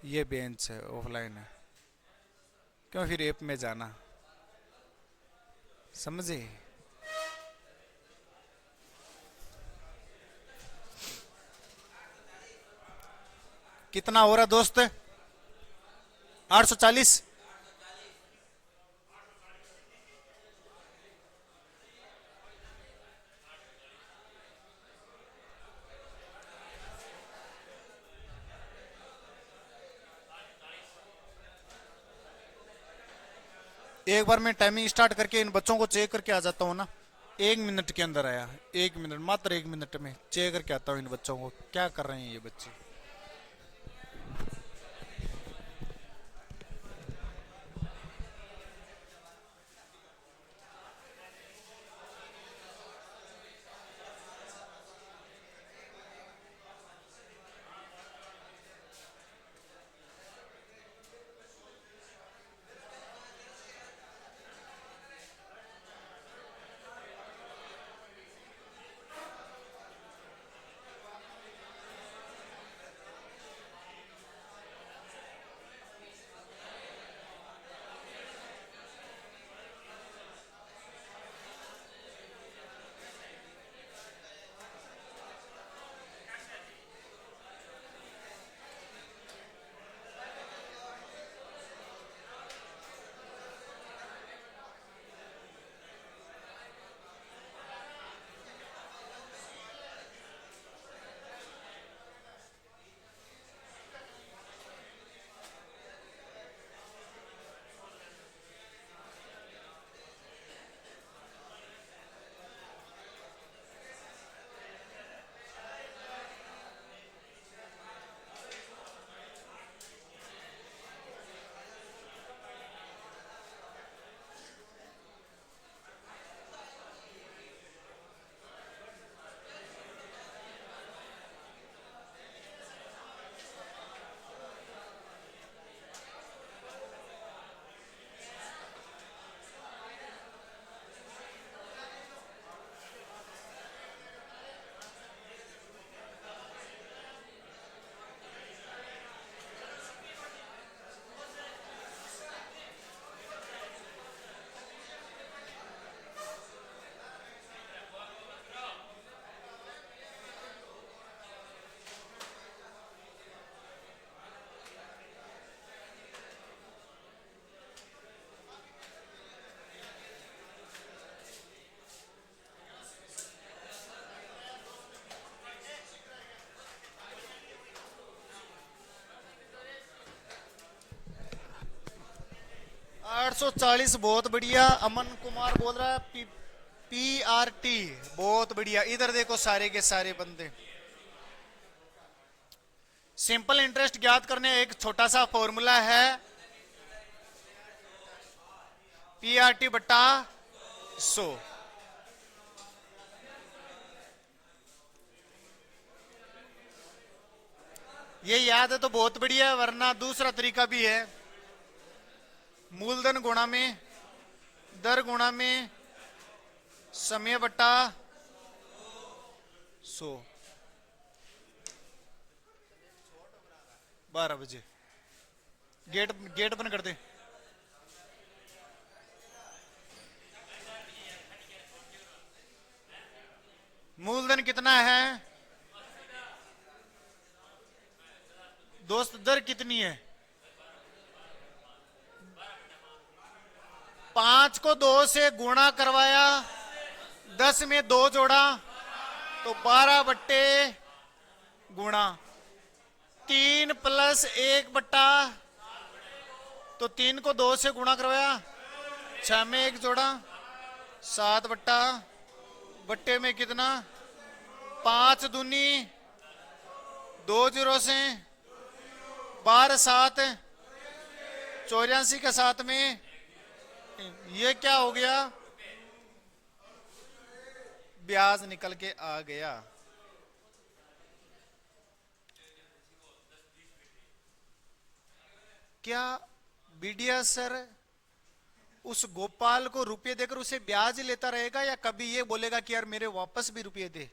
ये बेंच है ऑफलाइन है। क्यों फिर ऐप में जाना? समझे? कितना हो रहा दोस्त? 840। एक बार मैं टाइमिंग स्टार्ट करके इन बच्चों को चेक करके आ जाता हूँ ना। 1 मिनट के अंदर आया। 1 मिनट, मात्र 1 मिनट में चेक करके आता हूँ इन बच्चों को क्या कर रहे हैं ये बच्चे। 440 बहुत बढ़िया। अमन कुमार बोल रहा है PRT बहुत बढ़िया। इधर देखो सारे के सारे बंदे। सिंपल इंटरेस्ट ज्ञात करने एक छोटा सा फॉर्मूला है, PRT बट्टा 100। ये याद है तो बहुत बढ़िया है, वरना दूसरा तरीका भी है, मूलधन गुणा में दर गुणा में समय बट्टा 100। 12 बजे गेट बंद कर दे। मूलधन कितना है दोस्त, दर कितनी है? 5 को 2 से गुणा करवाया, 10 में 2 जोड़ा तो 12 बट्टे गुणा 3 प्लस 1 बट्टा, तो 3 को 2 से गुणा करवाया, 6 में 1 जोड़ा 7 बट्टा बट्टे में कितना, 5 दूनी 2 जीरो से 12 7 84 के साथ में ये क्या हो गया, ब्याज निकल के आ गया। क्या बीडिया सर उस गोपाल को रुपये देकर उसे ब्याज लेता रहेगा या कभी ये बोलेगा कि यार मेरे वापस भी रुपये दे?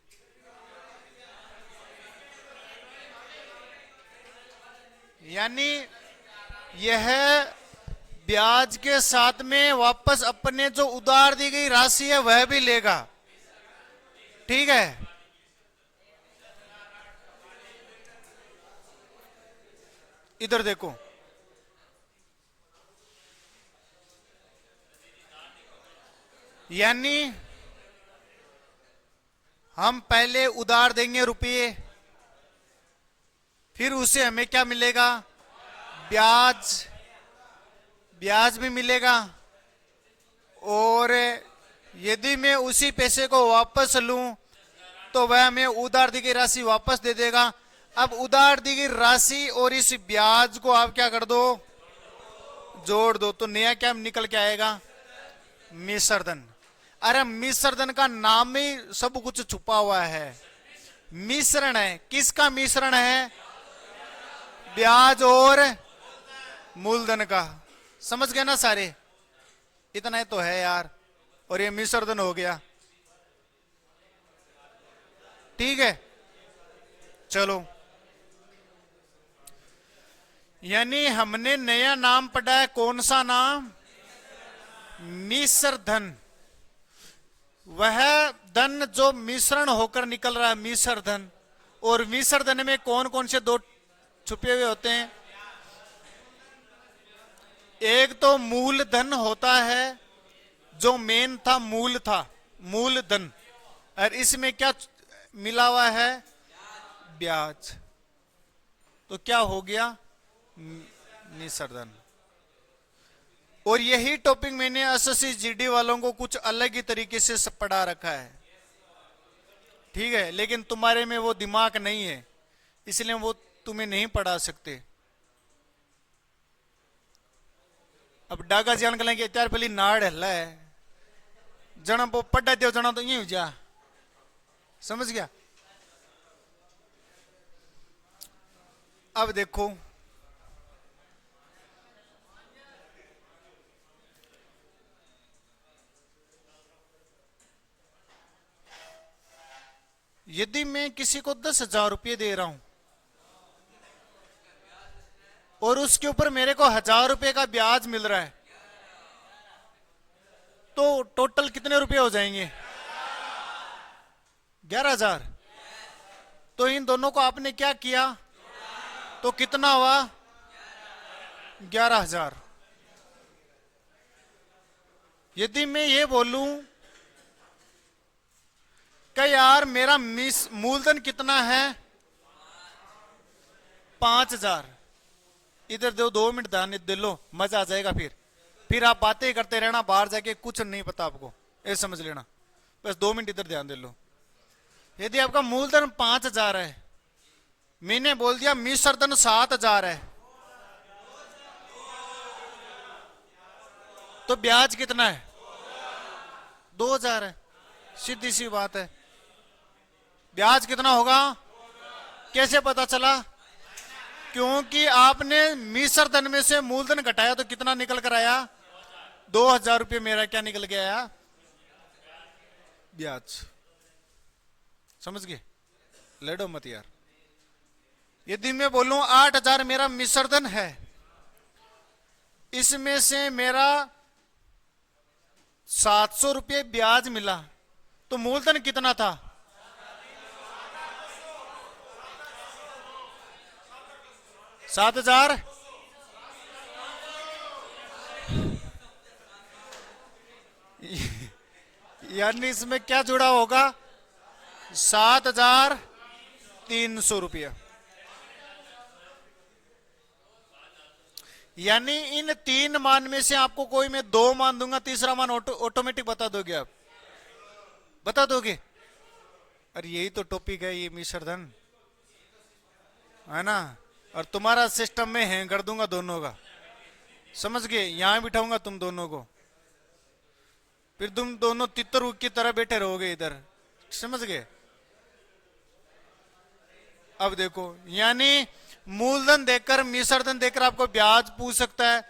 यानी यह ब्याज के साथ में वापस अपने जो उधार दी गई राशि है वह भी लेगा, ठीक है। इधर देखो, यानी हम पहले उधार देंगे रुपये, फिर उसे हमें क्या मिलेगा, ब्याज, ब्याज भी मिलेगा। और यदि मैं उसी पैसे को वापस लूं तो वह हमें उधार दी गई राशि वापस दे देगा। अब उधार दी गई राशि और इस ब्याज को आप क्या कर दो, जोड़ दो, तो नया क्या निकल के आएगा, मिश्र धन। अरे मिश्र धन का नाम ही सब कुछ छुपा हुआ है, मिश्रण है। किसका मिश्रण है, ब्याज और मूलधन का। समझ गए ना सारे, इतना ही तो है यार, और ये मिश्र धन हो गया, ठीक है। चलो, यानी हमने नया नाम पढ़ा है, कौन सा नाम, मिश्र धन। वह धन जो मिश्रण होकर निकल रहा है, मिश्र धन। और मिश्र धन में कौन कौन से दो छुपे हुए होते हैं, एक तो मूल धन होता है जो मेन था, मूल था, मूल धन, और इसमें क्या मिला हुआ है, ब्याज। तो क्या हो गया, मिश्र धन। और यही टॉपिक मैंने एसएससी जीडी वालों को कुछ अलग ही तरीके से पढ़ा रखा है, ठीक है। लेकिन तुम्हारे में वो दिमाग नहीं है, इसलिए वो तुम्हें नहीं पढ़ा सकते। अब डागा जान कर लेंगे त्यार पहली नाड़ हल्ला है, जना वो पढ़ा दो जना तो यही हो जा, समझ गया। अब देखो, यदि मैं किसी को 10,000 रुपये दे रहा हूं और उसके ऊपर मेरे को 1,000 रुपये का ब्याज मिल रहा है, तो टोटल कितने रुपए हो जाएंगे, 11,000। तो इन दोनों को आपने क्या किया, तो कितना हुआ, 11,000। यदि मैं ये बोलूं कि यार मेरा मूलधन कितना है, 5,000, इधर दो 2 मिनट ध्यान दे लो, मजा आ जाएगा। फिर आप बातें करते रहना, बाहर जाके कुछ नहीं पता आपको, ये समझ लेना। बस 2 मिनट इधर ध्यान दे लो। यदि आपका मूलधन 5,000 है, मैंने बोल दिया मिश्रधन 7,000 है, तो ब्याज कितना है? 2,000 है। सीधी सी बात है। ब्याज कितना होगा? कैसे पता चला? क्योंकि आपने मिश्रधन में से मूलधन घटाया, तो कितना निकल कर आया? 2,000 रुपये मेरा क्या निकल के आया? ब्याज। समझ गए? लड़ो मत यार। यदि मैं बोलूं 8,000 मेरा मिश्रधन है, इसमें से मेरा 700 रुपये ब्याज मिला, तो मूलधन कितना था? 7,000। यानी इसमें क्या जुड़ा होगा? 7,300 रुपया। यानी इन 3 मान में से आपको कोई मैं 2 मान दूंगा, तीसरा मान ऑटोमेटिक बता दोगे आप? बता दोगे? अरे यही तो टॉपिक है, ये मिश्रधन है ना। और तुम्हारा सिस्टम में हैंग कर दूंगा दोनों का, समझ गए? यहां बिठाऊंगा तुम दोनों को, फिर तुम दोनों तितर की तरह बैठे रहोगे इधर, समझ गए? अब देखो, यानी मूलधन देकर मिश्रधन देकर आपको ब्याज पूछ सकता है,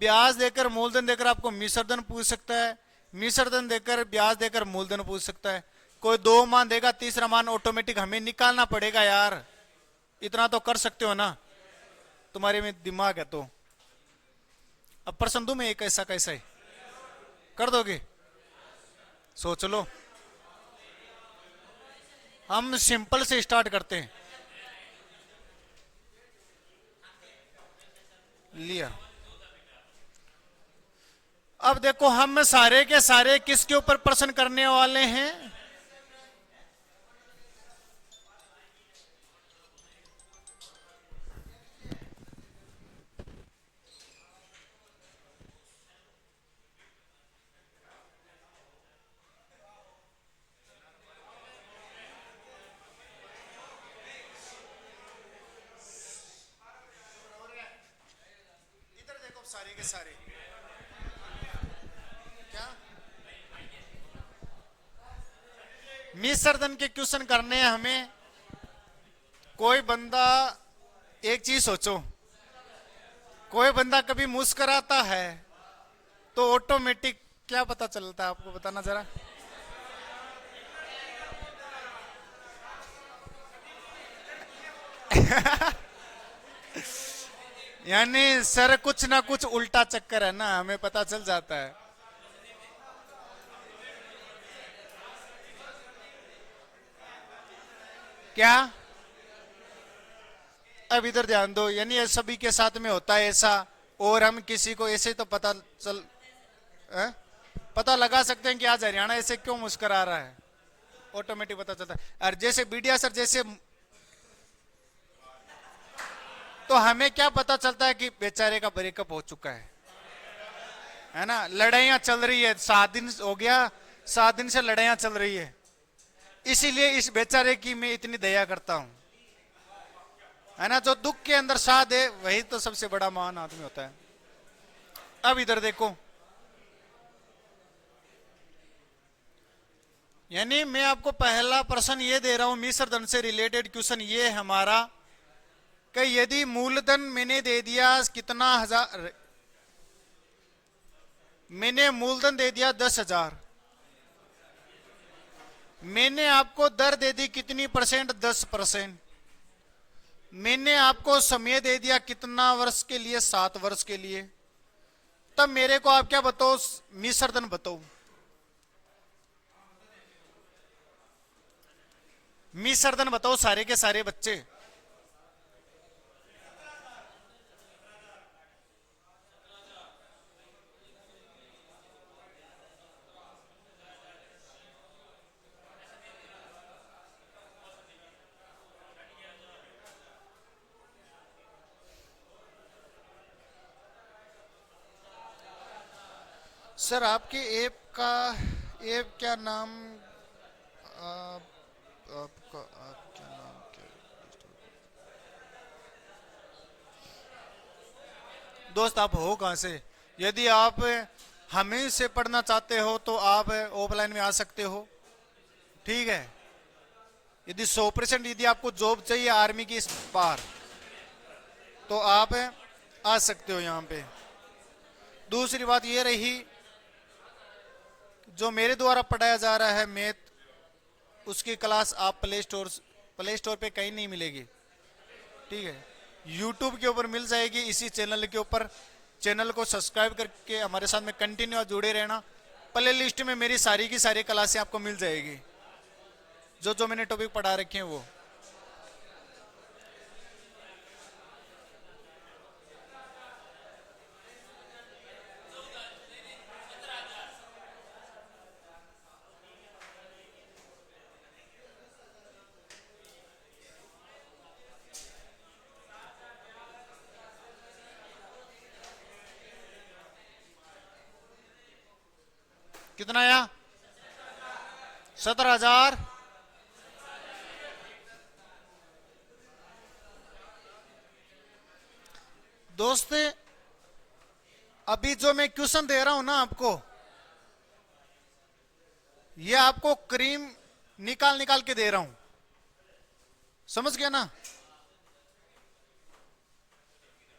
ब्याज देकर मूलधन देकर आपको मिश्रधन पूछ सकता है, मिश्रधन देकर ब्याज देकर मूलधन पूछ सकता है। कोई 2 मान देगा, तीसरा मान ऑटोमेटिक हमें निकालना पड़ेगा यार। इतना तो कर सकते हो ना, तुम्हारे में दिमाग है तो। अब प्रश्न दूं मैं एक ऐसा कैसा है, कर दोगे? सोच लो। हम सिंपल से स्टार्ट करते हैं। लिया। अब देखो, हम सारे के सारे किसके ऊपर प्रश्न करने वाले हैं? इधर देखो, सारे के सारे क्या मिश्रधन के क्वेश्चन करने हैं हमें। कोई बंदा, एक चीज सोचो, कोई बंदा कभी मुस्कुराता है तो ऑटोमेटिक क्या पता चलता है आपको? बताना जरा। यानी सर कुछ ना कुछ उल्टा चक्कर है ना, हमें पता चल जाता है। क्या? अब इधर ध्यान दो, यानी ये सभी के साथ में होता है ऐसा, और हम किसी को ऐसे तो पता लगा सकते हैं कि आज हरियाणा ऐसे क्यों मुस्कुरा रहा है, ऑटोमेटिक पता चलता है। और जैसे बीडिया सर जैसे, तो हमें क्या पता चलता है कि बेचारे का ब्रेकअप हो चुका है ना, लड़ाइयां चल रही है, 7 दिन हो गया, 7 दिन से लड़ाइयां चल रही है, इसीलिए इस बेचारे की मैं इतनी दया करता हूं, है ना। जो दुख के अंदर साथ है, वही तो सबसे बड़ा महान आदमी होता है। अब इधर देखो, यानी मैं आपको पहला प्रश्न ये दे रहा हूं, मिश्रधन से रिलेटेड क्वेश्चन ये है हमारा, कि यदि मूलधन मैंने दे दिया कितना हजार, मैंने मूलधन दे दिया 10,000, मैंने आपको दर दे दी कितनी परसेंट? 10%। मैंने आपको समय दे दिया कितना वर्ष के लिए? 7 वर्ष के लिए। तब मेरे को आप क्या बताओ? मिश्रधन बताओ। मिश्रधन बताओ सारे के सारे बच्चे। सर आपके ऐप क्या नाम, आपका आप क्या नाम क्या, दोस्त आप हो कहाँ से? यदि आप हमें से पढ़ना चाहते हो तो आप ऑफलाइन में आ सकते हो, ठीक है। यदि 100% यदि आपको जॉब चाहिए आर्मी की इस पार, तो आप आ सकते हो यहाँ पे। दूसरी बात ये रही, जो मेरे द्वारा पढ़ाया जा रहा है मैथ, उसकी क्लास आप प्ले स्टोर पे कहीं नहीं मिलेगी, ठीक है। यूट्यूब के ऊपर मिल जाएगी, इसी चैनल के ऊपर। चैनल को सब्सक्राइब करके हमारे साथ में कंटिन्यू जुड़े रहना। प्ले लिस्ट में मेरी सारी की सारी क्लासें आपको मिल जाएगी, जो जो मैंने टॉपिक पढ़ा रखे हैं वो। कितना आया? 17,000। दोस्त अभी जो मैं क्वेश्चन दे रहा हूं ना आपको, ये आपको क्रीम निकाल निकाल के दे रहा हूं, समझ गया ना।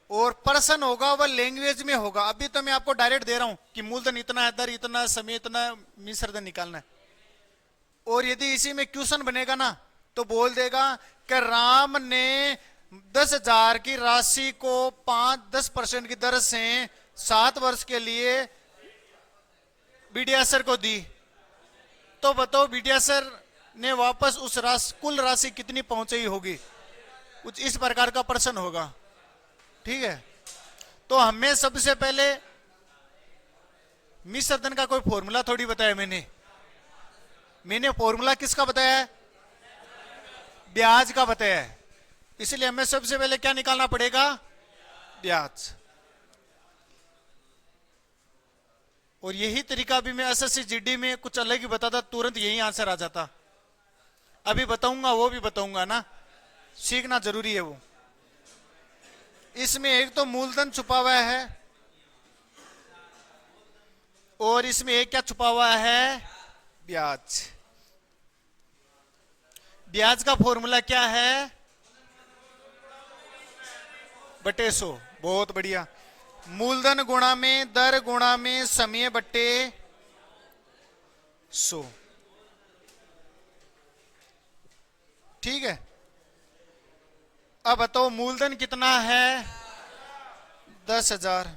और पर्सन होगा वह लैंग्वेज में होगा। अभी तो मैं आपको डायरेक्ट दे रहा हूं कि मूलधन इतना है, दर इतना, समय इतना, मिश्रधन निकालना है। और यदि इसी में क्वेश्चन बनेगा ना, तो बोल देगा कि राम ने 10,000 की राशि को 10% की दर से 7 वर्ष के लिए बीडीएसर को दी, तो बताओ बीडीएसर ने वापस उस कुल राशि कितनी पहुंचाई होगी। कुछ इस प्रकार का प्रश्न होगा, ठीक है। तो हमें सबसे पहले मिश्रधन का कोई फॉर्मूला थोड़ी बताया मैंने फॉर्मूला किसका बताया है? ब्याज का बताया है। इसलिए हमें सबसे पहले क्या निकालना पड़ेगा? ब्याज। और यही तरीका भी मैं एसएससी जीडी में कुछ अलग ही बताता, तुरंत यही आंसर आ जाता। अभी बताऊंगा, वो भी बताऊंगा ना, सीखना जरूरी है वो। इसमें एक तो मूलधन छुपा हुआ है, और इसमें एक क्या छुपा हुआ है? ब्याज। ब्याज का फॉर्मूला क्या है? बटे 100। बहुत बढ़िया। मूलधन गुणा में दर गुणा में समय बटे 100, ठीक है। अब बताओ मूलधन कितना है? 10,000।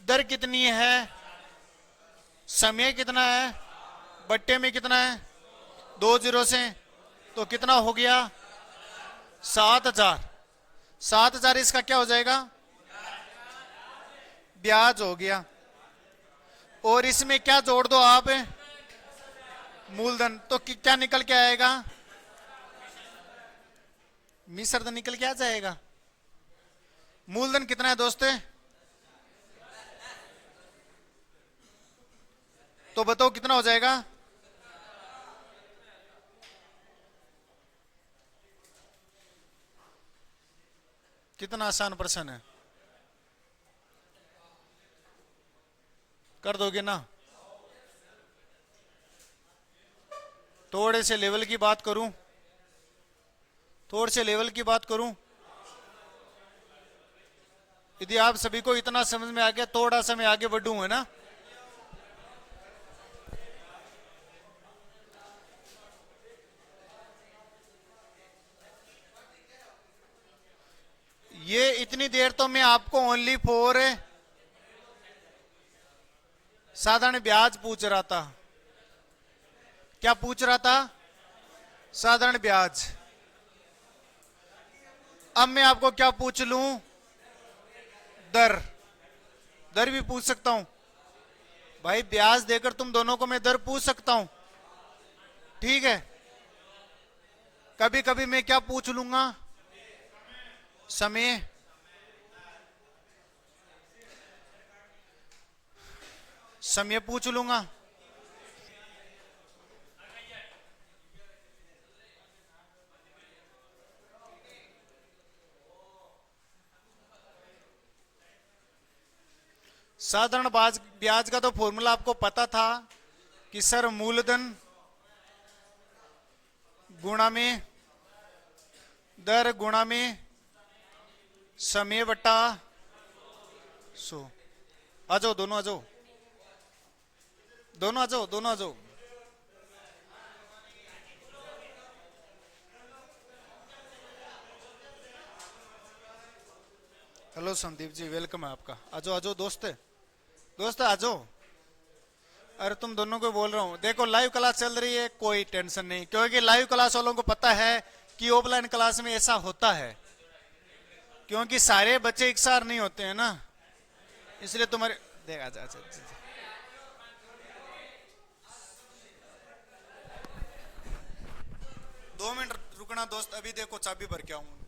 दर कितनी है? समय कितना है? बट्टे में कितना है? 2 जीरो से, तो कितना हो गया? 7,000। 7,000 इसका क्या हो जाएगा? ब्याज हो गया। और इसमें क्या जोड़ दो आप? मूलधन। तो क्या निकल के आएगा? मिश्रधन निकल के आ जाएगा। मूलधन कितना है दोस्त? तो बताओ कितना हो जाएगा? कितना आसान प्रश्न है, कर दोगे ना? थोड़े से लेवल की बात करूं, थोड़े से लेवल की बात करूं। यदि आप सभी को इतना समझ में आ गया, थोड़ा सा मैं आगे बढ़ूं, है ना। ये इतनी देर तो मैं आपको ओनली फॉर साधारण ब्याज पूछ रहा था। क्या पूछ रहा था? साधारण ब्याज। अब मैं आपको क्या पूछ लूं? दर। दर भी पूछ सकता हूं भाई, ब्याज देकर तुम दोनों को मैं दर पूछ सकता हूं, ठीक है। कभी कभी मैं क्या पूछ लूंगा? समय। समय पूछ लूंगा। साधारण ब्याज ब्याज का तो फॉर्मूला आपको पता था कि सर मूलधन गुणा में दर गुणा में समय बटा 100। आ जाओ दोनों, आ जाओ दोनों, आ जाओ दोनों, आ जाओ। हेलो संदीप जी, वेलकम है आपका। आ जाओ, आ जाओ दोस्त, दोस्त आ जाओ। अरे तुम दोनों को बोल रहा हूँ, देखो लाइव क्लास चल रही है, कोई टेंशन नहीं, क्योंकि लाइव क्लास वालों को पता है कि ऑफलाइन क्लास में ऐसा होता है, क्योंकि सारे बच्चे एक साथ नहीं होते हैं ना, इसलिए तुम्हारे देख आ जा। 2 मिनट रुकना दोस्त, अभी देखो चाबी भर के आऊंगा।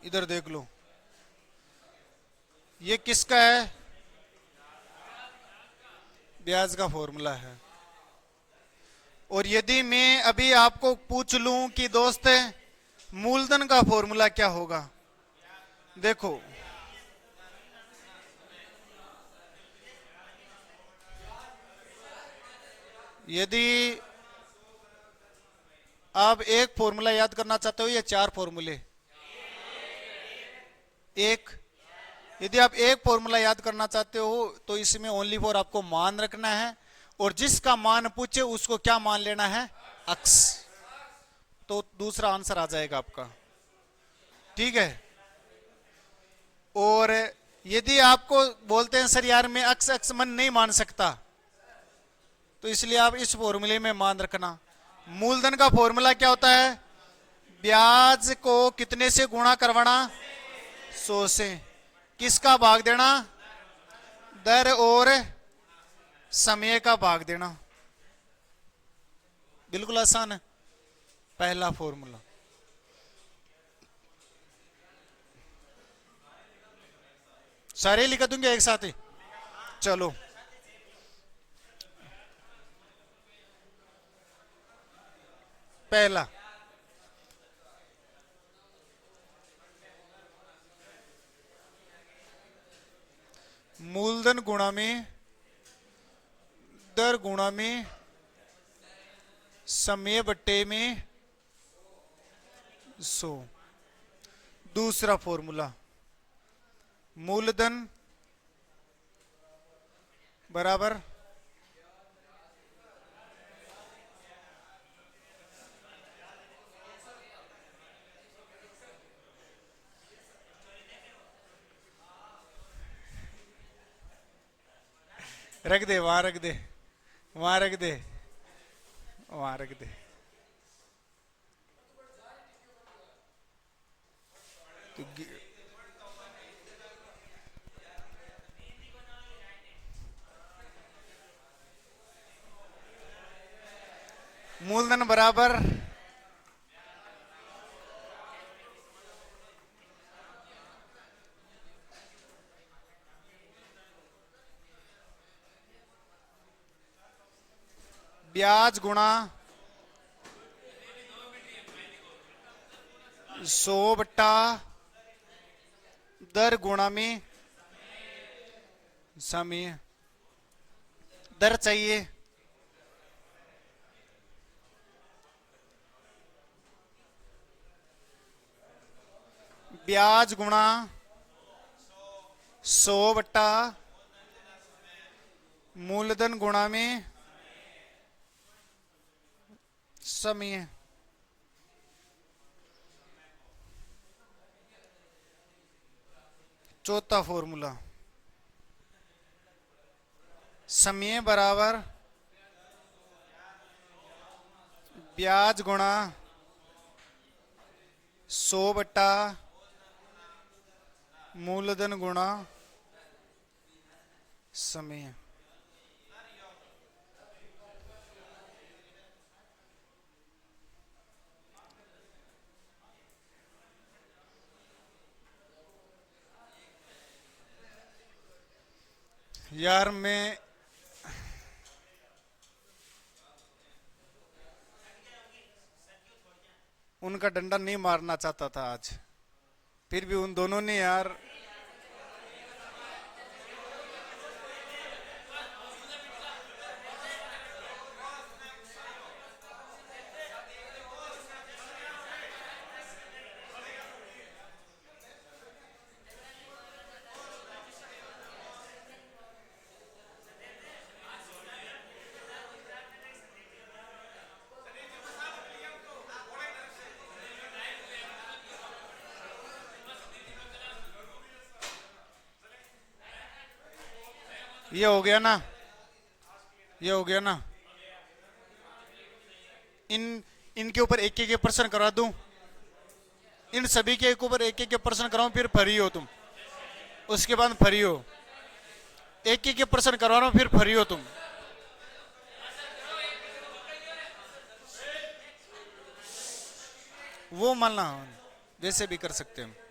इधर देख लो, ये किसका है? ब्याज का फॉर्मूला है। और यदि मैं अभी आपको पूछ लूं कि दोस्त मूलधन का फॉर्मूला क्या होगा, देखो यदि आप एक फॉर्मूला याद करना चाहते हो या 4 फॉर्मूले? एक। यदि आप एक फॉर्मूला याद करना चाहते हो तो इसमें ओनली फॉर आपको मान रखना है, और जिसका मान पूछे उसको क्या मान लेना है? अक्स। तो दूसरा आंसर आ जाएगा आपका, ठीक है। और यदि आपको बोलते हैं सर यार मैं अक्स अक्स मन नहीं मान सकता, तो इसलिए आप इस फॉर्मूले में मान रखना। मूलधन का फॉर्मूला क्या होता है? ब्याज को कितने से गुणा करवाना? 100 से। किसका भाग देना? दर और समय का भाग देना। बिल्कुल आसान है, पहला फॉर्मूला। सारे लिख दूंगे एक साथ ही, चलो। पहला, मूलधन गुणा में दर गुणा में समय बट्टे में 100। दूसरा फॉर्मूला, मूलधन बराबर रख दे, वहां रख दे, वहां रख दे, वहां रख दे। तो मूलधन बराबर ब्याज गुणा 100 बट्टा दर गुणा में समय। दर चाहिए, ब्याज गुणा 100 मूलधन गुणा में समय। चौथा फॉर्मूला, समय बराबर ब्याज गुणा 100 मूलधन गुणा समय। यार मैं उनका डंडा नहीं मारना चाहता था आज, फिर भी उन दोनों ने यार ये हो गया ना, ये हो गया ना। इन इनके ऊपर एक एक प्रश्न करा दूं, इन सभी के ऊपर एक एक प्रश्न कराऊं, फिर फ्री हो तुम। उसके बाद फ्री हो, एक एक प्रश्न करवा रहा हूं, फिर फ्री हो तुम। वो मानना वैसे भी कर सकते हैं।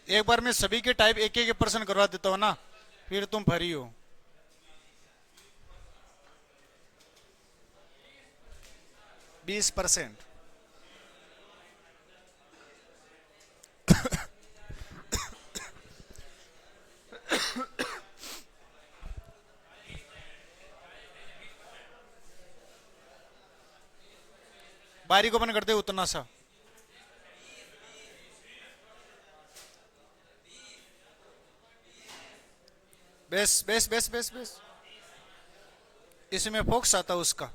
एक बार मैं सभी के टाइप एक एक प्रश्न करवा देता हूं ना, फिर तुम फ्री हो। 20%। बारी को बंद कर दे उतना सा। Base base base base base, इसमें फोक्स आता है उसका।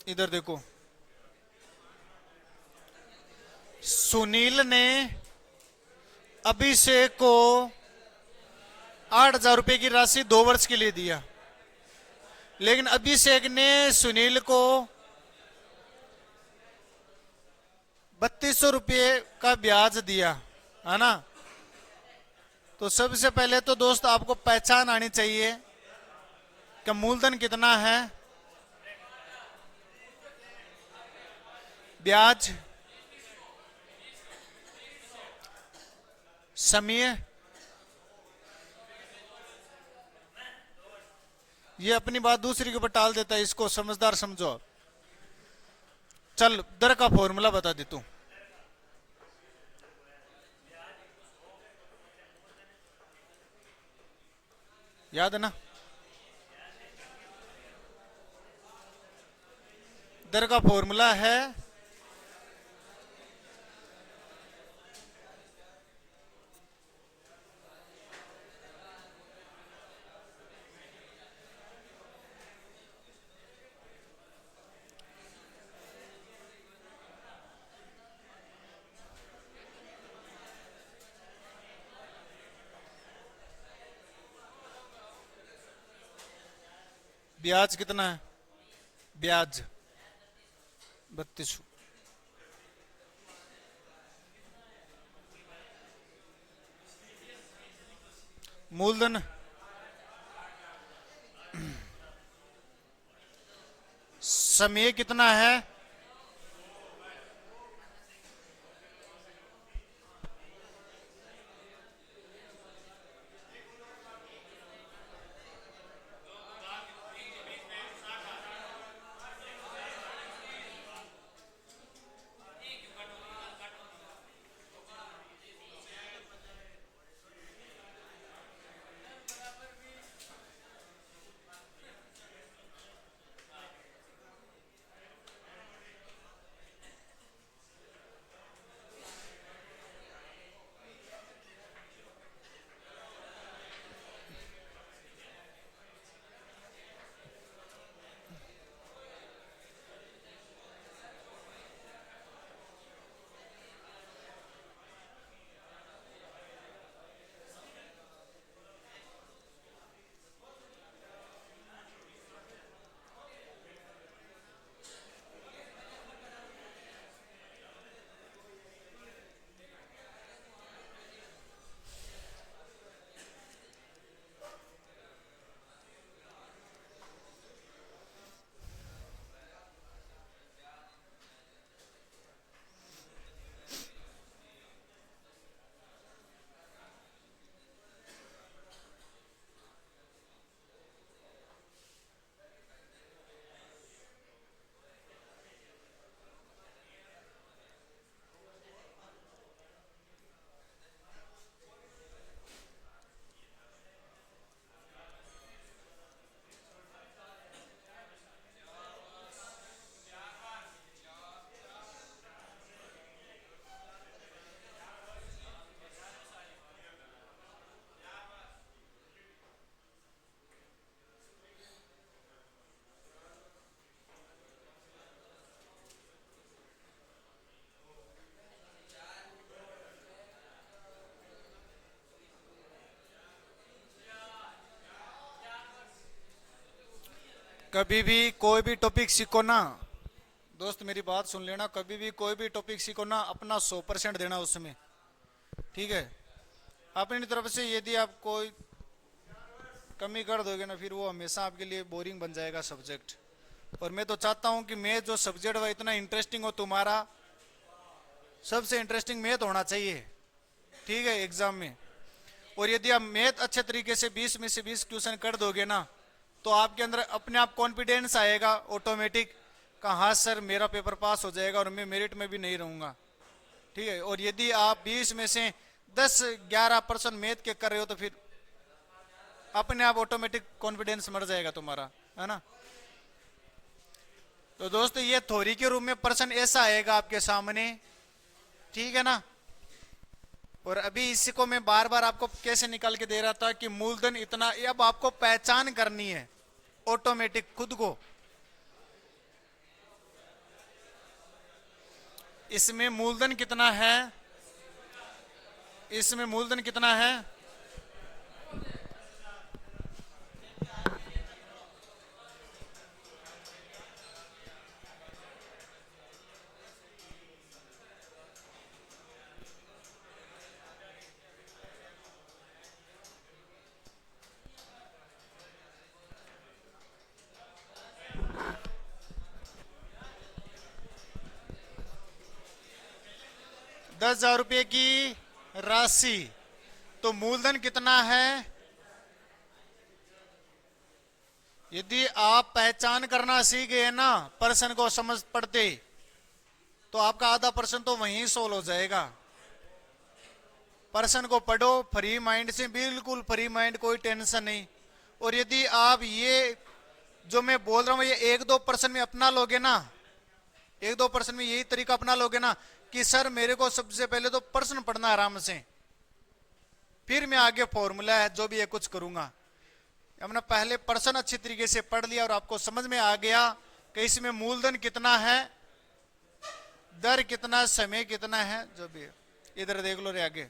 इधर देखो, सुनील ने अभिषेक को 8,000 रुपए की राशि 2 वर्ष के लिए दिया, लेकिन अभिषेक ने सुनील को 3200 रुपये का ब्याज दिया, है ना। तो सबसे पहले तो दोस्त आपको पहचान आनी चाहिए कि मूलधन कितना है, ब्याज, समय, ये अपनी बात दूसरी के ऊपर टाल देता है, इसको समझदार समझो। चल दर का फॉर्मूला बता दे तू। याद है ना, दर का फॉर्मूला है ब्याज कितना है, ब्याज 3200, मूलधन समय कितना है, कभी भी कोई भी टॉपिक सीखो ना दोस्त, मेरी बात सुन लेना, कभी भी कोई भी टॉपिक सीखो ना, अपना 100% देना उसमें, ठीक है। अपनी तरफ से यदि आप कोई कमी कर दोगे ना, फिर वो हमेशा आपके लिए बोरिंग बन जाएगा सब्जेक्ट। और मैं तो चाहता हूं कि मैं जो सब्जेक्ट है इतना इंटरेस्टिंग हो, तुम्हारा सबसे इंटरेस्टिंग मैथ होना चाहिए, ठीक है, एग्जाम में। और यदि आप मैथ अच्छे तरीके से 20 में से 20 क्वेश्चन कर दोगे ना, तो आपके अंदर अपने आप कॉन्फिडेंस आएगा ऑटोमेटिक, कहा हाँ सर मेरा पेपर पास हो जाएगा और मैं मेरिट में भी नहीं रहूंगा, ठीक है। और यदि आप 20 में से 10-11% मैथ के कर रहे हो तो फिर अपने आप ऑटोमेटिक कॉन्फिडेंस मर जाएगा तुम्हारा, है ना। तो दोस्तों ये थ्योरी के रूप में प्रश्न ऐसा आएगा आपके सामने, ठीक है ना। और अभी इसी को मैं बार बार आपको कैसे निकाल के दे रहा था कि मूलधन इतना, अब आपको पहचान करनी है ऑटोमेटिक खुद को। इसमें मूलधन कितना है, इसमें मूलधन कितना है, ₹10,000 की राशि। तो मूलधन कितना है, यदि आप पहचान करना सीख गए ना प्रश्न को समझ पड़ते, तो आपका आधा प्रश्न तो वहीं सोल्व हो जाएगा। प्रश्न को पढ़ो फ्री माइंड से, बिल्कुल फ्री माइंड, कोई टेंशन नहीं। और यदि आप ये जो मैं बोल रहा हूं ये 1-2 प्रश्न में अपना लोगे ना, 1-2 प्रश्न में यही तरीका अपना लोगे ना कि सर मेरे को सबसे पहले तो प्रश्न पढ़ना आराम से, फिर मैं आगे फॉर्मूला है जो भी है कुछ करूंगा। हमने पहले प्रश्न अच्छी तरीके से पढ़ लिया और आपको समझ में आ गया कि इसमें मूलधन कितना है, दर कितना, समय कितना है, जो भी है। इधर देख लो रे आगे,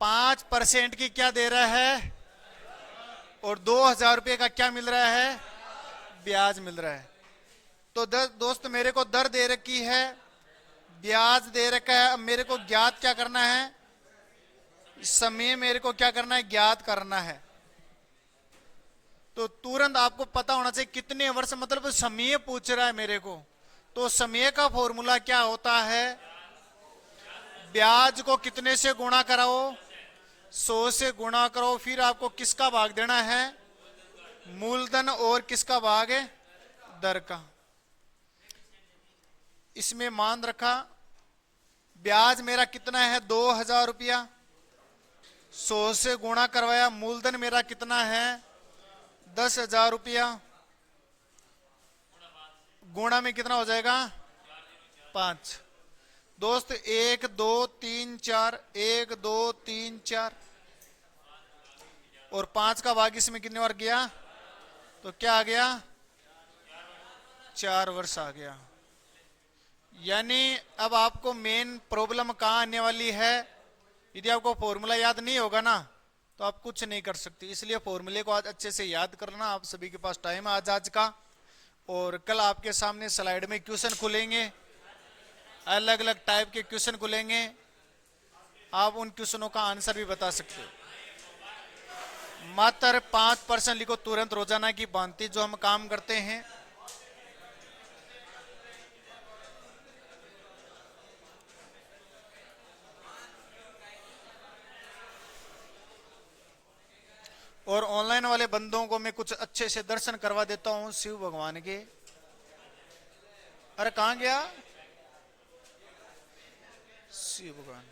5% की क्या दे रहा है और ₹2,000 का क्या मिल रहा है, ब्याज मिल रहा है। तो दोस्त मेरे को दर दे रखी है, ब्याज दे रखा है। अब मेरे को ज्ञात क्या करना है, समय मेरे को क्या करना है, ज्ञात करना है। तो तुरंत आपको पता होना चाहिए कितने वर्ष, मतलब समय पूछ रहा है मेरे को। तो समय का फॉर्मूला क्या होता है, ब्याज को कितने से गुणा कराओ, 100 से गुणा करो, फिर आपको किसका भाग देना है, मूलधन, और किसका भाग है, दर का। इसमें मान रखा ब्याज मेरा कितना है, ₹2,000, 100 से गुणा करवाया, मूलधन मेरा कितना है, ₹10,000, गुणा में कितना हो जाएगा, 5। दोस्त 1 2 3 4, 1 2 3 4, और 5 का भाग इसमें कितने बार गया, तो क्या आ गया, 4 वर्ष आ गया। यानी अब आपको मेन प्रॉब्लम कहां आने वाली है, यदि आपको फॉर्मूला याद नहीं होगा ना तो आप कुछ नहीं कर सकते। इसलिए फॉर्मूले को आज अच्छे से याद करना। आप सभी के पास टाइम है आज का, और कल आपके सामने स्लाइड में क्वेश्चन खुलेंगे, अलग अलग टाइप के क्वेश्चन खुलेंगे, आप उन क्वेश्चनों का आंसर भी बता सकते हो। मात्र 5% लिखो तुरंत, रोजाना की भांति जो हम काम करते हैं। और ऑनलाइन वाले बंदों को मैं कुछ अच्छे से दर्शन करवा देता हूं शिव भगवान के। अरे कहां गया शिव भगवान,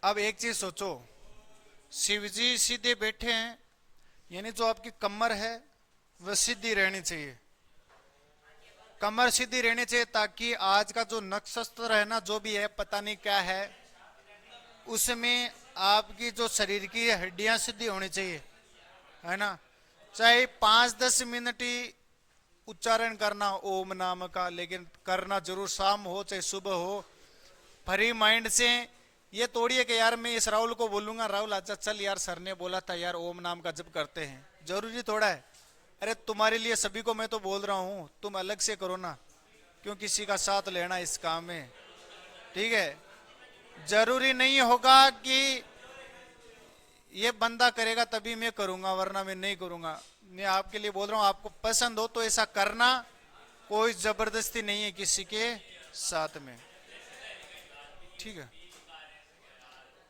अब एक चीज सोचो, शिव जी सीधे बैठे हैं, यानी जो आपकी कमर है वह सीधी रहनी चाहिए, कमर सीधी रहनी चाहिए, ताकि आज का जो नक्षत्र है ना, जो भी है पता नहीं क्या है, उसमें आपकी जो शरीर की हड्डियां सीधी होनी चाहिए, है ना। चाहे 5-10 मिनट ही उच्चारण करना ओम नाम का, लेकिन करना जरूर, शाम हो चाहे सुबह हो, फ्री माइंड से। ये तोड़िए कि यार मैं इस राहुल को बोलूंगा, राहुल अच्छा चल यार सर ने बोला था यार ओम नाम का जप करते हैं, जरूरी थोड़ा है। अरे तुम्हारे लिए सभी को मैं तो बोल रहा हूं, तुम अलग से करो ना, क्यों किसी का साथ लेना इस काम में, ठीक है। जरूरी नहीं होगा कि ये बंदा करेगा तभी मैं करूंगा, वरना मैं नहीं करूंगा। मैं आपके लिए बोल रहा हूं, आपको पसंद हो तो ऐसा करना, कोई जबरदस्ती नहीं है किसी के साथ में, ठीक है,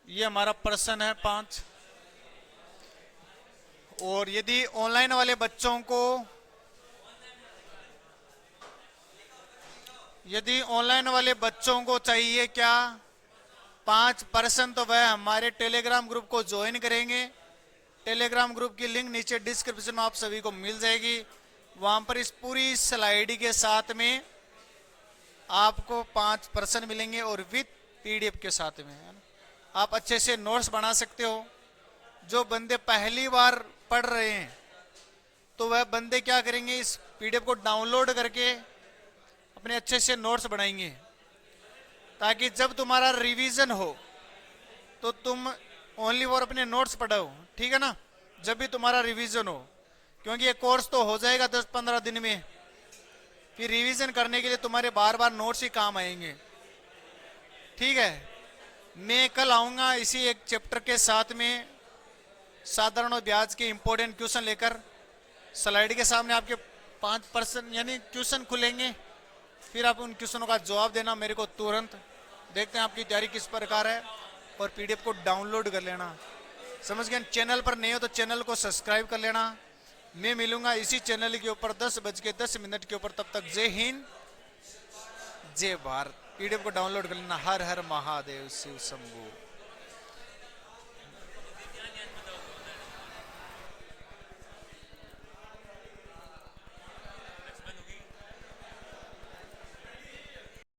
ये हमारा प्रश्न है 5। और यदि ऑनलाइन वाले बच्चों को, यदि ऑनलाइन वाले बच्चों को चाहिए क्या 5%, तो वह हमारे टेलीग्राम ग्रुप को ज्वाइन करेंगे। टेलीग्राम ग्रुप की लिंक नीचे डिस्क्रिप्शन में आप सभी को मिल जाएगी। वहां पर इस पूरी स्लाइड के साथ में आपको 5% मिलेंगे और विद पीडीएफ के साथ में, है ना। आप अच्छे से नोट्स बना सकते हो। जो बंदे पहली बार पढ़ रहे हैं तो वह बंदे क्या करेंगे, इस पीडीएफ को डाउनलोड करके अपने अच्छे से नोट्स बनाएंगे, ताकि जब तुम्हारा रिवीजन हो तो तुम ओनली फॉर अपने नोट्स पढ़ो, ठीक है ना, जब भी तुम्हारा रिवीजन हो। क्योंकि ये कोर्स तो हो जाएगा 10-15 दिन में, फिर रिवीजन करने के लिए तुम्हारे बार बार नोट्स ही काम आएंगे, ठीक है। मैं कल आऊंगा इसी एक चैप्टर के साथ में साधारण और ब्याज के इंपॉर्टेंट क्वेश्चन लेकर। स्लाइड के सामने आपके 5% यानी क्वेश्चन खुलेंगे, फिर आप उन क्वेश्चनों का जवाब देना मेरे को तुरंत। देखते हैं आपकी तैयारी किस प्रकार है, और पीडीएफ को डाउनलोड कर लेना। समझ गए। चैनल पर नहीं हो तो चैनल को सब्सक्राइब कर लेना। मैं मिलूंगा इसी चैनल के ऊपर 10:10 के ऊपर। तब तक जय हिंद, जय भारत। पीडीएफ को डाउनलोड कर लेना। हर हर महादेव, शिव शंभू।